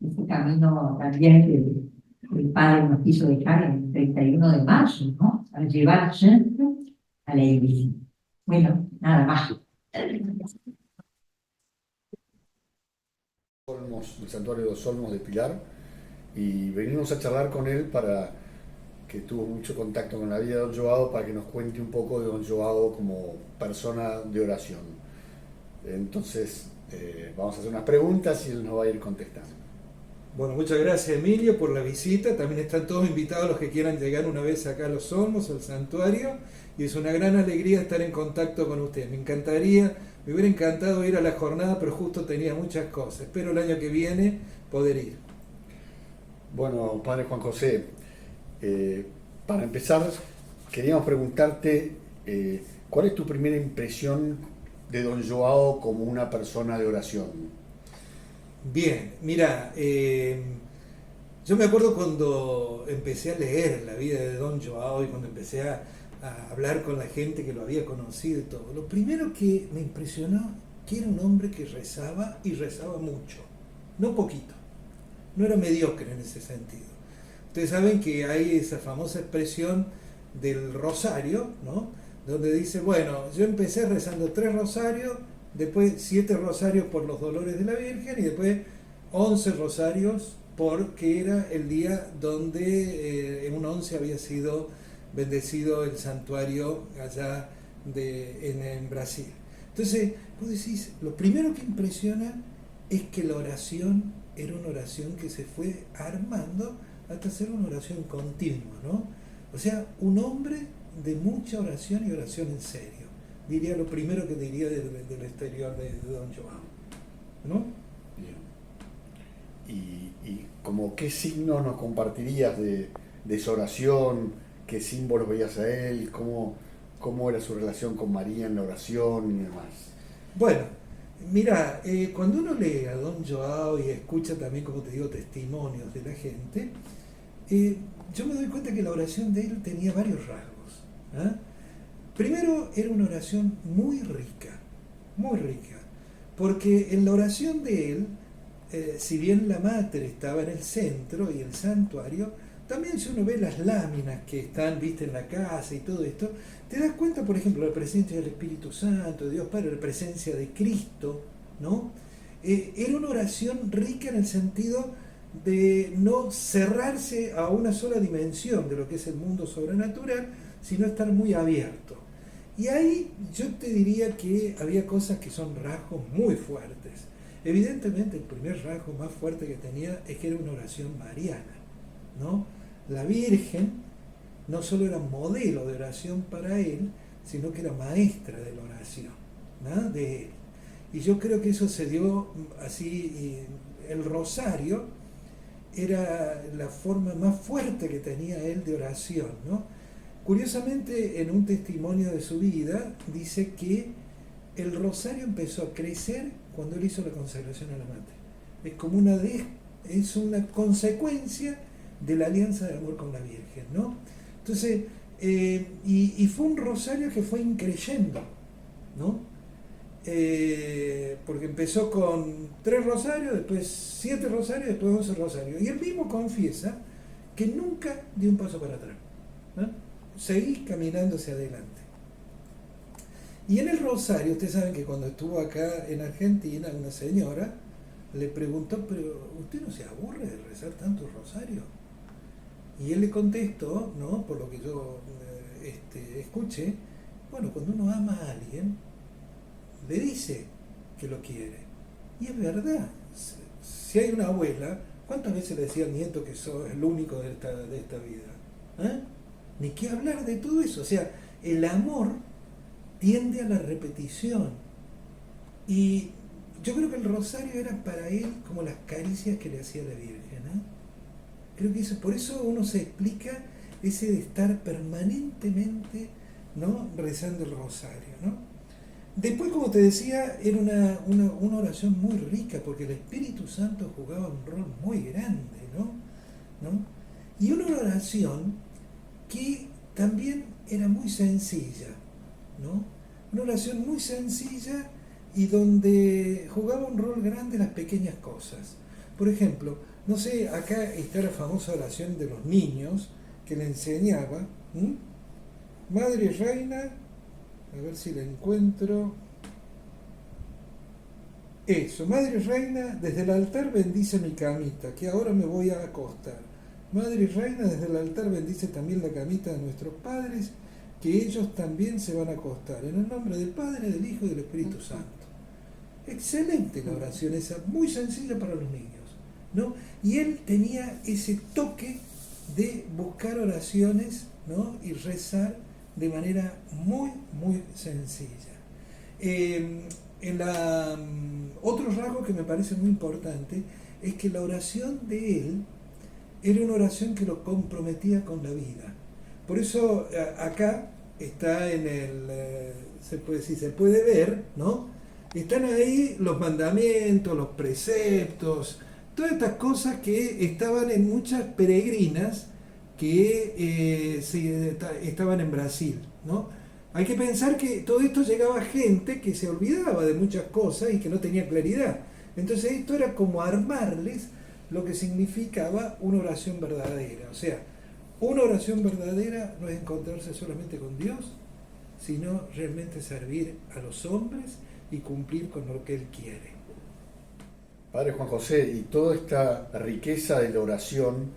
ese camino también que el Padre nos quiso dejar el 31 de mayo, ¿no? Para llevar gente a la iglesia. Bueno, nada más. El santuario de los Olmos de Pilar, y venimos a charlar con él para que tuvo mucho contacto con la vida de don Joao, para que nos cuente un poco de don Joao como persona de oración. Entonces vamos a hacer unas preguntas y él nos va a ir contestando. Bueno, muchas gracias Emilio por la visita. También están todos invitados los que quieran llegar una vez acá a Los Olmos, al santuario, y es una gran alegría estar en contacto con ustedes. Me hubiera encantado ir a la jornada, pero justo tenía muchas cosas. Espero el año que viene poder ir. Bueno, padre Juan José, para empezar, queríamos preguntarte ¿cuál es tu primera impresión de don Joao como una persona de oración? Bien, mira, yo me acuerdo cuando empecé a leer la vida de don Joao y cuando empecé a hablar con la gente que lo había conocido y todo, lo primero que me impresionó que era un hombre que rezaba y rezaba mucho, no poquito, no era mediocre en ese sentido. Ustedes saben que hay esa famosa expresión del rosario, ¿no? Donde dice, bueno, yo empecé rezando 3 rosarios, después 7 rosarios por los dolores de la Virgen y después 11 rosarios porque era el día donde en un 11 había sido bendecido el santuario allá en Brasil. Entonces, vos decís, lo primero que impresiona es que la oración era una oración que se fue armando hasta ser una oración continua, ¿no? O sea, un hombre de mucha oración y oración en serio. Diría lo primero que diría del exterior de don Joao, ¿no? Bien. Y como qué signos nos compartirías de esa oración, qué símbolos veías a él, cómo era su relación con María en la oración y demás. Bueno, mira, cuando uno lee a don Joao y escucha también, como te digo, testimonios de la gente, yo me doy cuenta que la oración de él tenía varios rasgos, ¿eh? Primero, era una oración muy rica, porque en la oración de él, si bien la mater estaba en el centro y el santuario, también si uno ve las láminas que están, viste, en la casa y todo esto, te das cuenta, por ejemplo, de la presencia del Espíritu Santo, de Dios Padre, la presencia de Cristo, ¿no? Era una oración rica en el sentido de no cerrarse a una sola dimensión de lo que es el mundo sobrenatural, sino estar muy abierto. Y ahí yo te diría que había cosas que son rasgos muy fuertes. Evidentemente el primer rasgo más fuerte que tenía es que era una oración mariana, ¿no? La Virgen no solo era modelo de oración para él, sino que era maestra de la oración, ¿no? De él. Y yo creo que eso se dio así, el rosario era la forma más fuerte que tenía él de oración, ¿no? Curiosamente, en un testimonio de su vida, dice que el rosario empezó a crecer cuando él hizo la consagración a la Mater. Es como es una consecuencia de la alianza de amor con la Virgen, ¿no? Entonces, y fue un rosario que fue increyendo, ¿no? Porque empezó con 3 rosarios, después 7 rosarios, después 11 rosarios. Y él mismo confiesa que nunca dio un paso para atrás, ¿no? Seguí caminando hacia adelante. Y en el rosario, ustedes saben que cuando estuvo acá en Argentina, una señora le preguntó, pero ¿usted no se aburre de rezar tanto rosario? Y él le contestó, ¿no? Por lo que yo escuché, bueno, cuando uno ama a alguien, le dice que lo quiere. Y es verdad. Si hay una abuela, ¿cuántas veces le decía al nieto que sos el único de esta vida? ¿Eh? Ni qué hablar de todo eso. O sea, el amor tiende a la repetición. Y yo creo que el rosario era para él como las caricias que le hacía la Virgen, ¿eh? Creo que por eso uno se explica ese de estar permanentemente, ¿no?, rezando el rosario, ¿no? Después, como te decía, era una oración muy rica, porque el Espíritu Santo jugaba un rol muy grande, ¿no? Y una oración que también era muy sencilla, ¿no? Una oración muy sencilla y donde jugaba un rol grande las pequeñas cosas. Por ejemplo, no sé, acá está la famosa oración de los niños que le enseñaba, ¿m? Madre y Reina, a ver si la encuentro. Eso, Madre y Reina, desde el altar bendice mi camita, que ahora me voy a acostar. Madre y Reina, desde el altar bendice también la camita de nuestros padres, que ellos también se van a acostar. En el nombre del Padre, del Hijo y del Espíritu Santo. Excelente la oración esa, muy sencilla para los niños, ¿no? Y él tenía ese toque de buscar oraciones, ¿no? Y rezar de manera muy, muy sencilla. Otro rasgo que me parece muy importante es que la oración de él era una oración que lo comprometía con la vida. Por eso acá está en se puede ver, ¿no? Están ahí los mandamientos, los preceptos, todas estas cosas que estaban en muchas peregrinas que estaban en Brasil, ¿no? Hay que pensar que todo esto llegaba a gente que se olvidaba de muchas cosas y que no tenía claridad. Entonces esto era como armarles lo que significaba una oración verdadera. O sea, una oración verdadera no es encontrarse solamente con Dios, sino realmente servir a los hombres y cumplir con lo que Él quiere. Padre Juan José, y toda esta riqueza de la oración,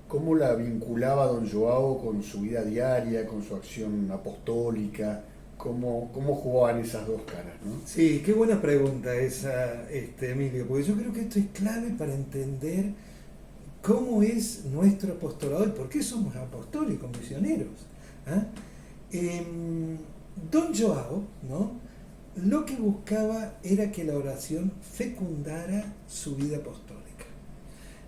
¿cómo la vinculaba don Joao con su vida diaria, con su acción apostólica? ¿Cómo jugaban esas dos caras, ¿no? Sí, qué buena pregunta esa, Emilio, porque yo creo que esto es clave para entender cómo es nuestro apostolado y por qué somos apostólicos, misioneros. ¿Ah? Don Joao, ¿no? Lo que buscaba era que la oración fecundara su vida apostólica.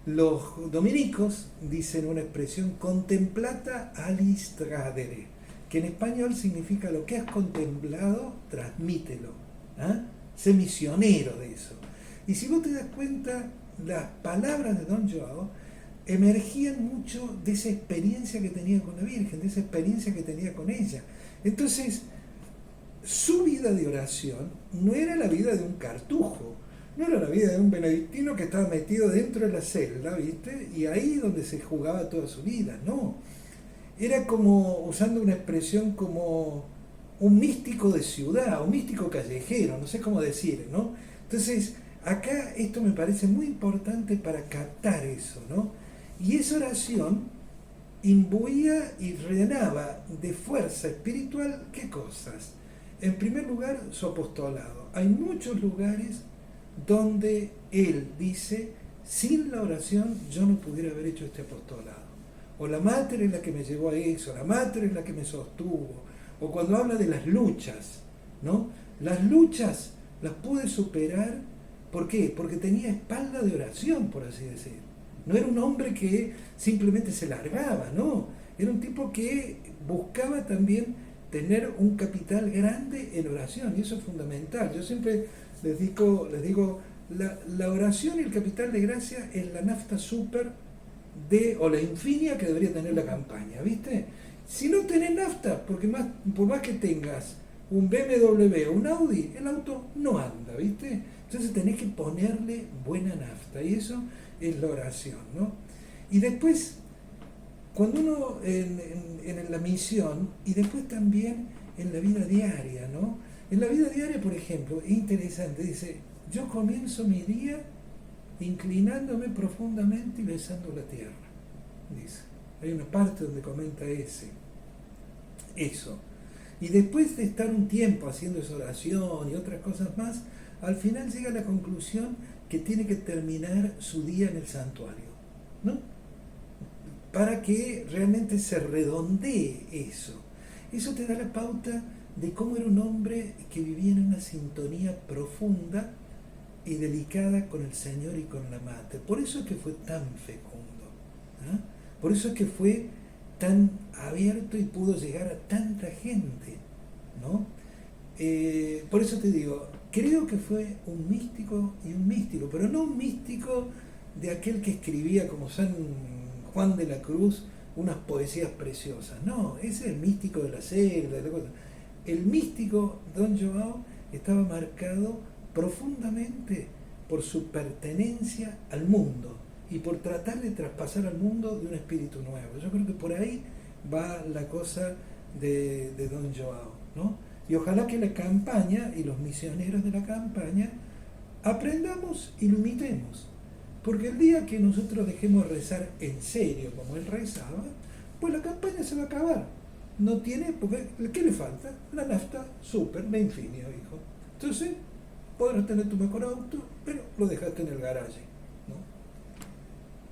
Los dominicos dicen una expresión contemplata alis tradere, que en español significa lo que has contemplado, transmítelo. ¿Ah? Sé misionero de eso. Y si vos te das cuenta, las palabras de Don Joao emergían mucho de esa experiencia que tenía con la Virgen, de esa experiencia que tenía con ella. Entonces, su vida de oración no era la vida de un cartujo, no era la vida de un benedictino que estaba metido dentro de la celda, ¿viste? Y ahí donde se jugaba toda su vida, no. Era como, usando una expresión, como un místico de ciudad, un místico callejero, no sé cómo decir, ¿no? Entonces, acá esto me parece muy importante para captar eso, ¿no? Y esa oración imbuía y rellenaba de fuerza espiritual, ¿qué cosas? En primer lugar, su apostolado. Hay muchos lugares donde él dice, sin la oración yo no pudiera haber hecho este apostolado. O la Mater es la que me llevó a eso, la Mater es la que me sostuvo. O cuando habla de las luchas, ¿no? Las luchas las pude superar, ¿por qué? Porque tenía espalda de oración, por así decir. No era un hombre que simplemente se largaba, no. Era un tipo que buscaba también tener un capital grande en oración, y eso es fundamental. Yo siempre les digo, la oración y el capital de gracia es la nafta super o la infinia que debería tener la campaña, ¿viste? Si no tenés nafta, por más que tengas un BMW o un Audi, el auto no anda, ¿viste? Entonces tenés que ponerle buena nafta, y eso es la oración, ¿no? Y después, cuando uno en la misión, y después también en la vida diaria, ¿no? En la vida diaria, por ejemplo, es interesante, dice, yo comienzo mi día inclinándome profundamente y besando la tierra, dice. Hay una parte donde comenta eso. Y después de estar un tiempo haciendo esa oración y otras cosas más, al final llega a la conclusión que tiene que terminar su día en el santuario, ¿no? Para que realmente se redondee eso. Eso te da la pauta de cómo era un hombre que vivía en una sintonía profunda y delicada con el Señor y con la Mater. Por eso es que fue tan fecundo, ¿eh? Por eso es que fue tan abierto y pudo llegar a tanta gente, ¿no? Por eso te digo, creo que fue un místico y un místico, pero no un místico de aquel que escribía como San Juan de la Cruz unas poesías preciosas. No, ese es el místico de la selva, de la cosa. El místico Don Joao estaba marcado profundamente por su pertenencia al mundo y por tratar de traspasar al mundo de un espíritu nuevo. Yo creo que por ahí va la cosa de Don Joao, ¿no? Y ojalá que la campaña y los misioneros de la campaña aprendamos y lo imitemos. Porque el día que nosotros dejemos rezar en serio como él rezaba, pues la campaña se va a acabar. No tiene, porque ¿qué le falta? La nafta super de Infinio, hijo. Entonces, podrás tener tu mejor auto, pero lo dejaste en el garaje, ¿no?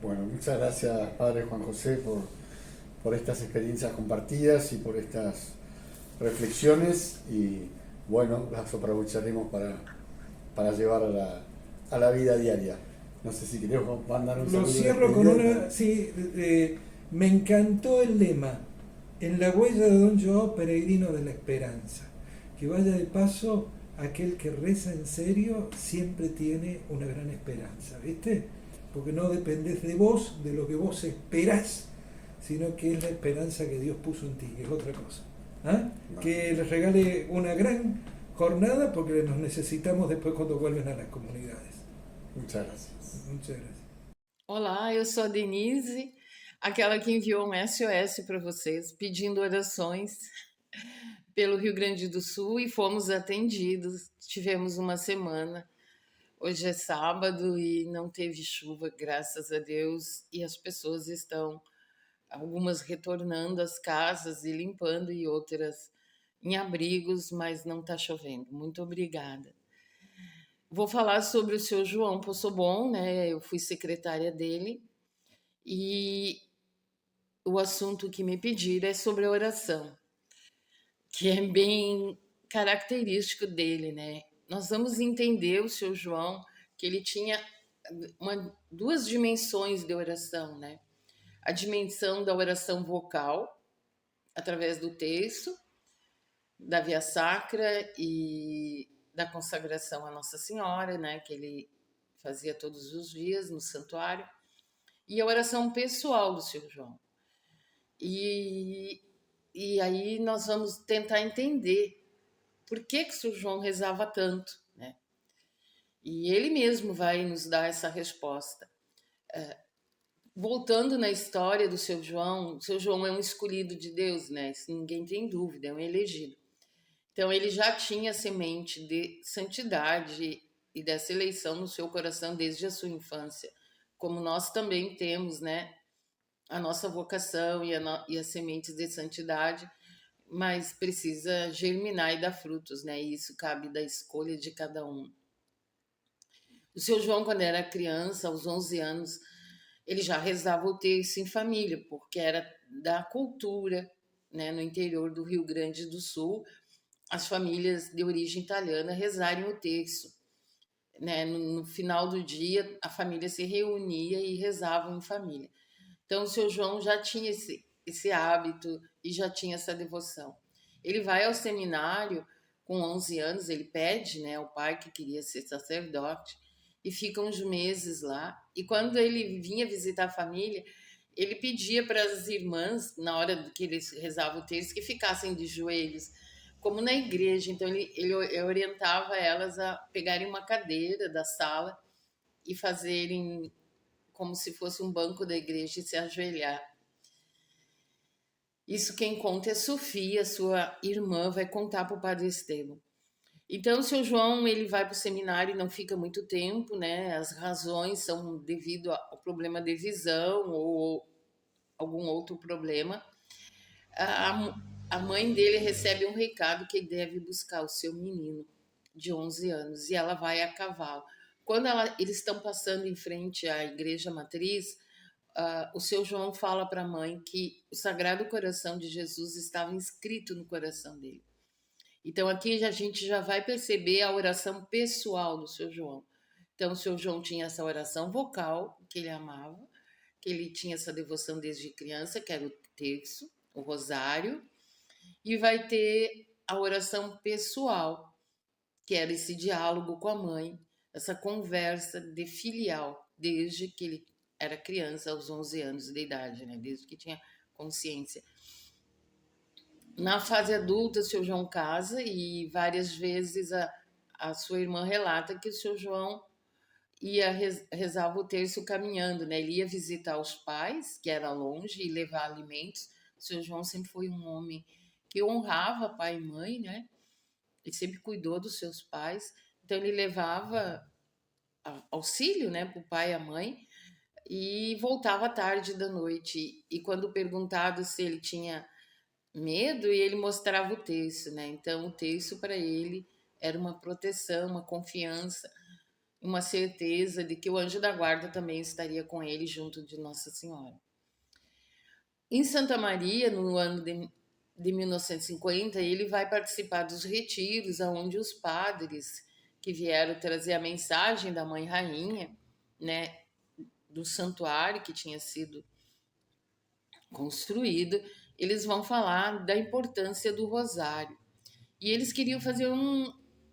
Bueno, muchas gracias, Padre Juan José, por estas experiencias compartidas y por estas reflexiones. Y bueno, las aprovecharemos para llevar a la vida diaria. No sé si queremos mandar un saludo. Lo cierro con una... Sí, me encantó el lema. En la huella de Don Joao, peregrino de la esperanza. Que vaya de paso, aquel que reza en serio siempre tiene una gran esperanza, ¿viste? Porque no dependés de vos, de lo que vos esperás, sino que es la esperanza que Dios puso en ti, que es otra cosa. ¿Ah? Que les regale una gran jornada, porque nos necesitamos después cuando vuelven a las comunidades. Muchas gracias. Muchas gracias. Olá, eu sou a Denise, aquela que enviou um SOS para vocês, pedindo orações pelo Rio Grande do Sul e fomos atendidos. Tivemos uma semana. Hoje é sábado e não teve chuva, graças a Deus, e as pessoas estão, algumas retornando às casas e limpando e outras em abrigos, mas não está chovendo. Muito obrigada. Vou falar sobre o seu João Possobon, né? Eu fui secretária dele e o assunto que me pediram é sobre a oração, que é bem característico dele, né? Nós vamos entender o seu João, que ele tinha duas dimensões de oração, né? A dimensão da oração vocal, através do texto, da via sacra e da consagração à Nossa Senhora, né, que ele fazia todos os dias no santuário, e a oração pessoal do seu João. E aí nós vamos tentar entender por que o seu João rezava tanto, né? E ele mesmo vai nos dar essa resposta. Voltando na história do seu João é um escolhido de Deus, né? Isso ninguém tem dúvida, é um elegido. Então, ele já tinha semente de santidade e dessa eleição no seu coração desde a sua infância, como nós também temos, né, a nossa vocação e as sementes de santidade, mas precisa germinar e dar frutos, né? E isso cabe da escolha de cada um. O seu João, quando era criança, aos 11 anos, ele já rezava o terço em família, porque era da cultura, né, no interior do Rio Grande do Sul, as famílias de origem italiana rezarem o terço, né? No final do dia, a família se reunia e rezavam em família. Então, o seu João já tinha esse hábito e já tinha essa devoção. Ele vai ao seminário com 11 anos, ele pede, né, ao pai que queria ser sacerdote e fica uns meses lá. E quando ele vinha visitar a família, ele pedia para as irmãs, na hora que eles rezavam o terço, que ficassem de joelhos, como na igreja. Então ele orientava elas a pegarem uma cadeira da sala e fazerem como se fosse um banco da igreja e se ajoelhar. Isso quem conta é Sofia, sua irmã, vai contar para o Padre Esteban. Então o seu João, ele vai para o seminário e não fica muito tempo, né? As razões são devido ao problema de visão ou algum outro problema. A mãe dele recebe um recado que ele deve buscar o seu menino de 11 anos e ela vai a cavalo. Quando eles estão passando em frente à igreja matriz, o seu João fala para a mãe que o Sagrado Coração de Jesus estava inscrito no coração dele. Então aqui a gente já vai perceber a oração pessoal do seu João. Então o seu João tinha essa oração vocal que ele amava, que ele tinha essa devoção desde criança, que era o terço, o rosário, e vai ter a oração pessoal, que era esse diálogo com a mãe, essa conversa de filial, desde que ele era criança, aos 11 anos de idade, né? Desde que tinha consciência. Na fase adulta, o seu João casa e várias vezes a sua irmã relata que o seu João ia rezava o terço caminhando, né? Ele ia visitar os pais, que era longe, e levar alimentos. O seu João sempre foi um homem que honrava pai e mãe, né? Ele sempre cuidou dos seus pais. Então, ele levava auxílio, né, para o pai e a mãe e voltava à tarde da noite. E quando perguntado se ele tinha medo, ele mostrava o terço, né? Então, o terço para ele era uma proteção, uma confiança, uma certeza de que o anjo da guarda também estaria com ele junto de Nossa Senhora. Em Santa Maria, no ano de 1950, ele vai participar dos retiros, onde os padres que vieram trazer a mensagem da Mãe Rainha, né, do santuário que tinha sido construído, eles vão falar da importância do rosário. E eles queriam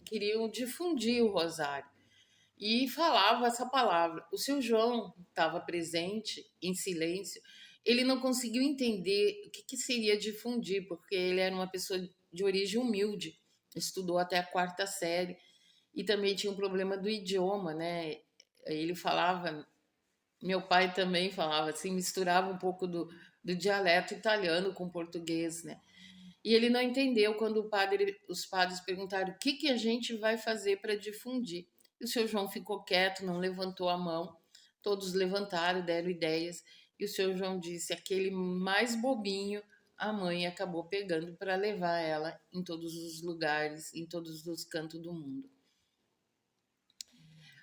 queriam difundir o rosário. E falava essa palavra. O seu João estava presente, em silêncio. Ele não conseguiu entender o que seria difundir, porque ele era uma pessoa de origem humilde, estudou até a 4ª série e também tinha um problema do idioma, né? Ele falava, meu pai também falava assim, misturava um pouco do dialeto italiano com português, né? E ele não entendeu quando os padres perguntaram o que a gente vai fazer para difundir. E o seu João ficou quieto, não levantou a mão. Todos levantaram, deram ideias. E o seu João disse, aquele mais bobinho, a mãe acabou pegando para levar ela em todos os lugares, em todos os cantos do mundo.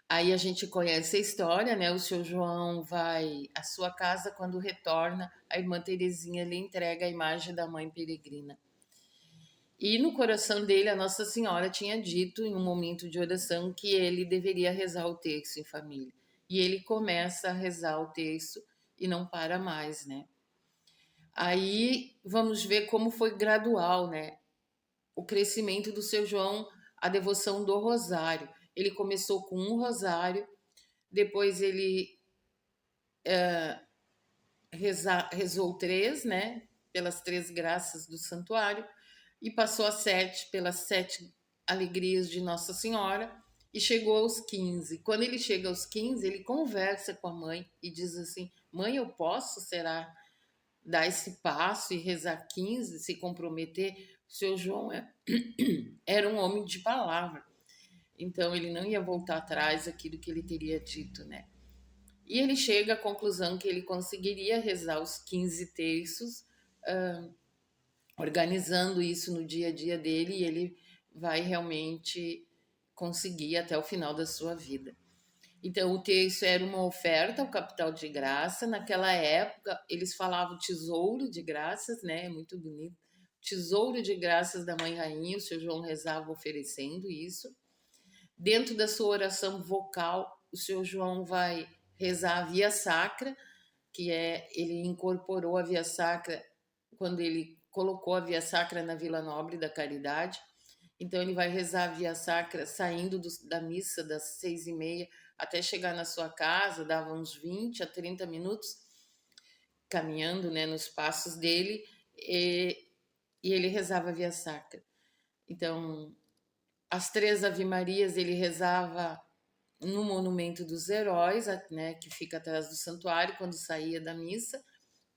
Aí a gente conhece a história, né? O seu João vai à sua casa, quando retorna, a irmã Terezinha lhe entrega a imagem da mãe peregrina. E no coração dele, a Nossa Senhora tinha dito, em um momento de oração, que ele deveria rezar o terço em família. E ele começa a rezar o terço e não para mais, né? Aí vamos ver como foi gradual, né? O crescimento do seu João, a devoção do rosário. Ele começou com um rosário, depois ele rezou 3, né? Pelas 3 graças do santuário, e passou a 7, pelas 7 alegrias de Nossa Senhora, e chegou aos 15. Quando ele chega aos 15, ele conversa com a mãe e diz assim, mãe, eu posso, será, dar esse passo e rezar 15, se comprometer? O seu João era um homem de palavra, então ele não ia voltar atrás daquilo que ele teria dito, né? E ele chega à conclusão que ele conseguiria rezar os 15 terços, organizando isso no dia a dia dele, e ele vai realmente conseguir até o final da sua vida. Então, o terço era uma oferta ao capital de graça. Naquela época, eles falavam tesouro de graças, né? Muito bonito. Tesouro de graças da Mãe Rainha, o seu João rezava oferecendo isso. Dentro da sua oração vocal, o seu João vai rezar a Via Sacra, que ele incorporou a Via Sacra quando ele colocou a Via Sacra na Vila Nobre da Caridade. Então, ele vai rezar a Via Sacra saindo da missa das 6h30 até chegar na sua casa, dava uns 20 a 30 minutos, caminhando, né, nos passos dele, e ele rezava a Via Sacra. Então, as 3 Ave-Marias ele rezava no Monumento dos Heróis, né, que fica atrás do santuário, quando saía da missa,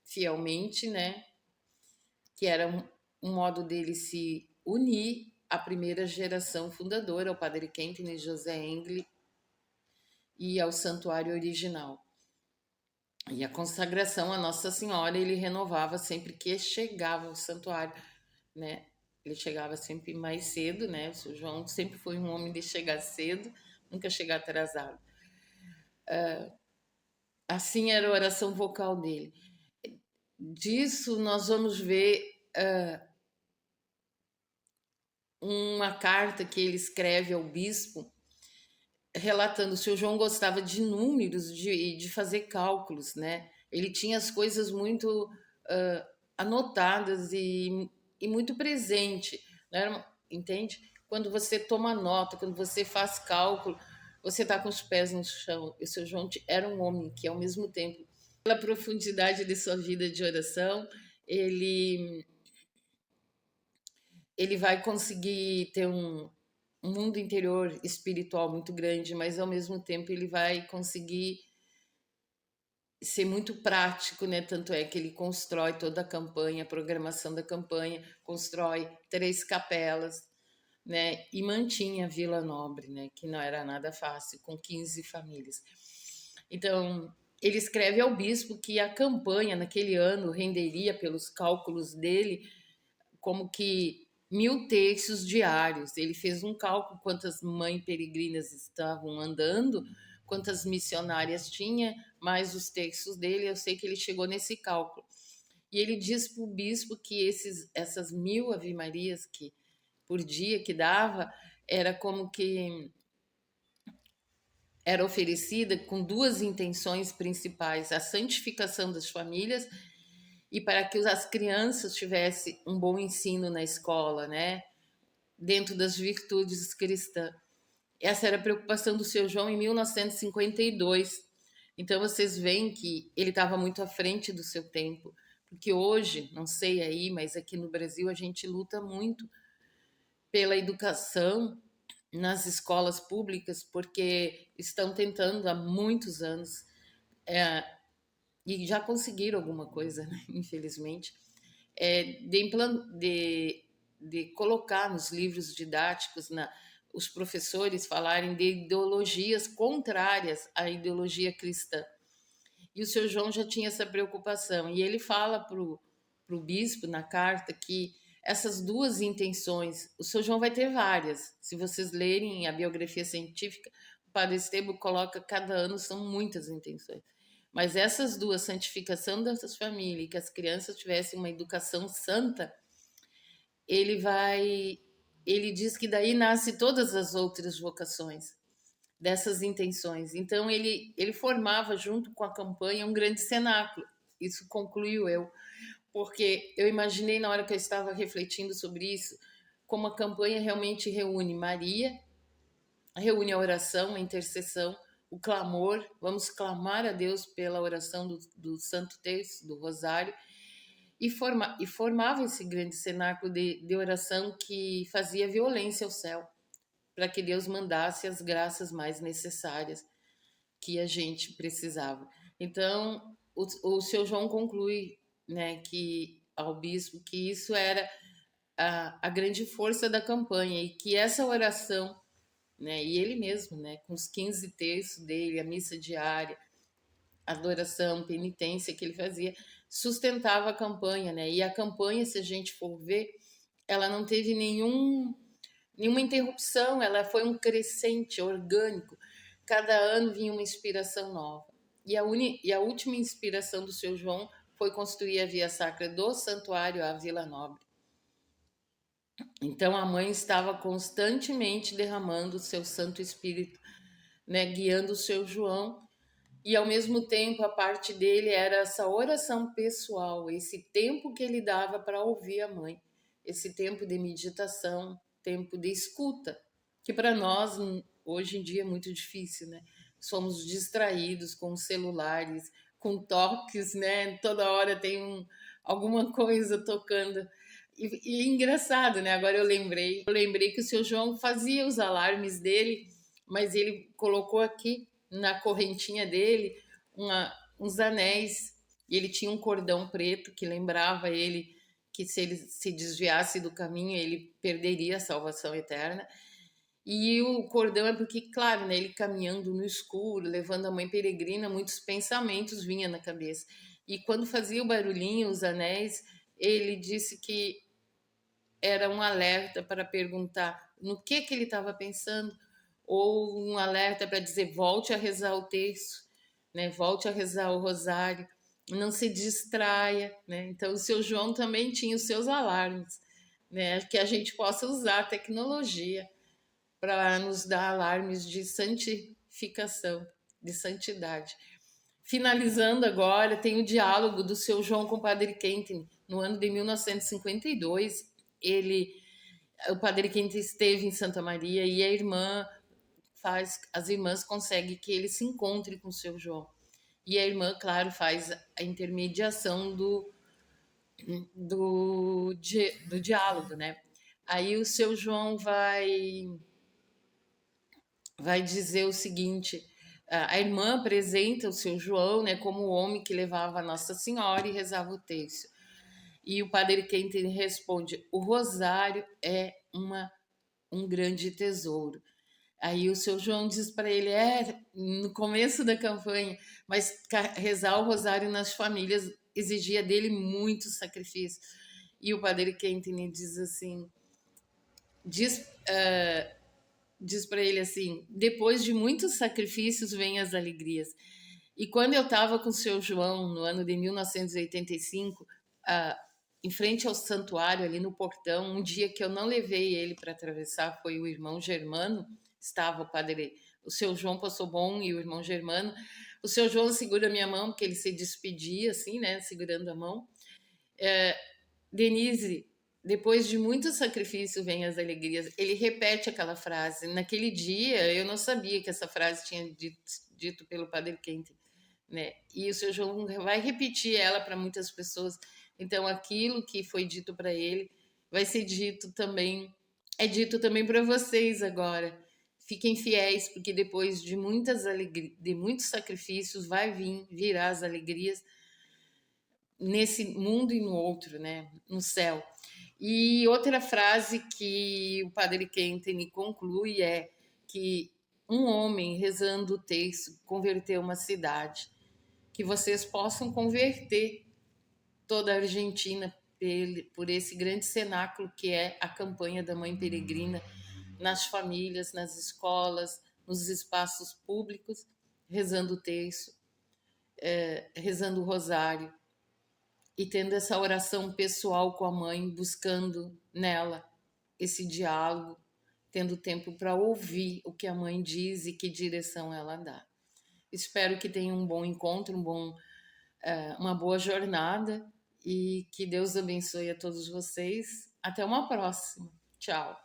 fielmente, né, que era um modo dele se unir à primeira geração fundadora, ao Padre Kentenich José Engel e ao santuário original. E a consagração à Nossa Senhora ele renovava sempre que chegava ao santuário, né? Ele chegava sempre mais cedo, né? O seu João sempre foi um homem de chegar cedo, nunca chegar atrasado. Assim era a oração vocal dele. Disso nós vamos ver uma carta que ele escreve ao bispo, relatando, o seu João gostava de números, de fazer cálculos, né? Ele tinha as coisas muito anotadas e muito presente, né? Entende? Quando você toma nota, quando você faz cálculo, você está com os pés no chão. O seu João era um homem que, ao mesmo tempo, pela profundidade de sua vida de oração ele, ele vai conseguir ter um mundo interior espiritual muito grande, mas ao mesmo tempo ele vai conseguir ser muito prático, né? Tanto é que ele constrói toda a campanha, a programação da campanha, constrói 3 capelas, né? E mantinha a Vila Nobre, né? Que não era nada fácil, com 15 famílias. Então, ele escreve ao bispo que a campanha naquele ano renderia, pelos cálculos dele, como que 1000 terços diários. Ele fez um cálculo quantas mães peregrinas estavam andando, quantas missionárias tinha, mais os terços dele. Eu sei que ele chegou nesse cálculo. E ele diz para o bispo que essas 1000 ave-marias que por dia que dava era como que era oferecida com 2 intenções principais: a santificação das famílias e para que as crianças tivessem um bom ensino na escola, né? Dentro das virtudes cristãs. Essa era a preocupação do seu João em 1952. Então vocês veem que ele estava muito à frente do seu tempo, porque hoje, não sei aí, mas aqui no Brasil a gente luta muito pela educação nas escolas públicas, porque estão tentando há muitos anos, e já conseguiram alguma coisa, né? Infelizmente, de colocar nos livros didáticos, os professores falarem de ideologias contrárias à ideologia cristã. E o seu João já tinha essa preocupação. E ele fala para o bispo na carta que essas 2 intenções, o seu João vai ter várias. Se vocês lerem a biografia científica, o padre Esteban coloca cada ano são muitas intenções. Mas essas 2, santificação dessas famílias e que as crianças tivessem uma educação santa, ele diz que daí nasce todas as outras vocações dessas intenções. Então ele formava junto com a campanha um grande cenáculo. Isso concluiu eu, porque eu imaginei na hora que eu estava refletindo sobre isso, como a campanha realmente reúne Maria, reúne a oração, a intercessão, o clamor, vamos clamar a Deus pela oração do Santo Terço, do Rosário, e formava esse grande cenáculo de oração que fazia violência ao céu, para que Deus mandasse as graças mais necessárias que a gente precisava. Então, o seu João conclui, né, que ao bispo que isso era a grande força da campanha e que essa oração, né, e ele mesmo, né, com os 15 terços dele, a missa diária, adoração, penitência que ele fazia, sustentava a campanha, né? E a campanha, se a gente for ver, ela não teve nenhuma interrupção, ela foi um crescente orgânico. Cada ano vinha uma inspiração nova. E a última inspiração do seu João foi construir a via sacra do santuário à Vila Nobre. Então a mãe estava constantemente derramando o seu Santo Espírito, né, guiando o seu João, e ao mesmo tempo a parte dele era essa oração pessoal, esse tempo que ele dava para ouvir a mãe, esse tempo de meditação, tempo de escuta, que para nós hoje em dia é muito difícil, né? Somos distraídos com celulares, com toques, né? Toda hora tem alguma coisa tocando. E engraçado, né? Agora eu lembrei que o seu João fazia os alarmes dele, mas ele colocou aqui na correntinha dele uns anéis, e ele tinha um cordão preto que lembrava ele que se ele se desviasse do caminho, ele perderia a salvação eterna. E o cordão é porque, claro, né, ele caminhando no escuro, levando a mãe peregrina, muitos pensamentos vinham na cabeça. E quando fazia o barulhinho, os anéis, ele disse que era um alerta para perguntar no que ele estava pensando, ou um alerta para dizer volte a rezar o terço, né? Volte a rezar o rosário, não se distraia, né? Então o seu João também tinha os seus alarmes, né? Que a gente possa usar a tecnologia para nos dar alarmes de santificação, de santidade. Finalizando agora, tem o diálogo do seu João com o Padre Kenton. No ano de 1952, o Padre Kenton esteve em Santa Maria e as irmãs conseguem que ele se encontre com o seu João. E a irmã, claro, faz a intermediação do diálogo, né? Aí o seu João vai dizer o seguinte: a irmã apresenta o seu João, né, como o homem que levava a Nossa Senhora e rezava o terço. E o padre Kenton responde: o rosário é um grande tesouro. Aí o seu João diz para ele: no começo da campanha, mas rezar o rosário nas famílias exigia dele muito sacrifício. E o padre Kenton diz assim: diz para ele assim: depois de muitos sacrifícios vêm as alegrias. E quando eu estava com o seu João no ano de 1985, em frente ao santuário, ali no portão, um dia que eu não levei ele para atravessar, foi o irmão Germano, estava o seu João Poçobon e o irmão Germano. O seu João segura a minha mão, porque ele se despedia, assim, né, segurando a mão. Denise, depois de muito sacrifício vem as alegrias. Ele repete aquela frase. Naquele dia, eu não sabia que essa frase tinha dito pelo Padre Kenton, né? E o seu João vai repetir ela para muitas pessoas. Então, aquilo que foi dito para ele vai ser dito também, é dito também para vocês agora. Fiquem fiéis, porque depois de muitos sacrifícios virá as alegrias nesse mundo e no outro, né? No céu. E outra frase que o Padre Kenton conclui é que um homem rezando o terço converteu uma cidade. Que vocês possam converter toda a Argentina por esse grande cenáculo que é a campanha da Mãe Peregrina nas famílias, nas escolas, nos espaços públicos, rezando o terço, rezando o rosário e tendo essa oração pessoal com a mãe, buscando nela esse diálogo, tendo tempo para ouvir o que a mãe diz e que direção ela dá. Espero que tenham um bom encontro, uma boa jornada e que Deus abençoe a todos vocês. Até uma próxima. Tchau.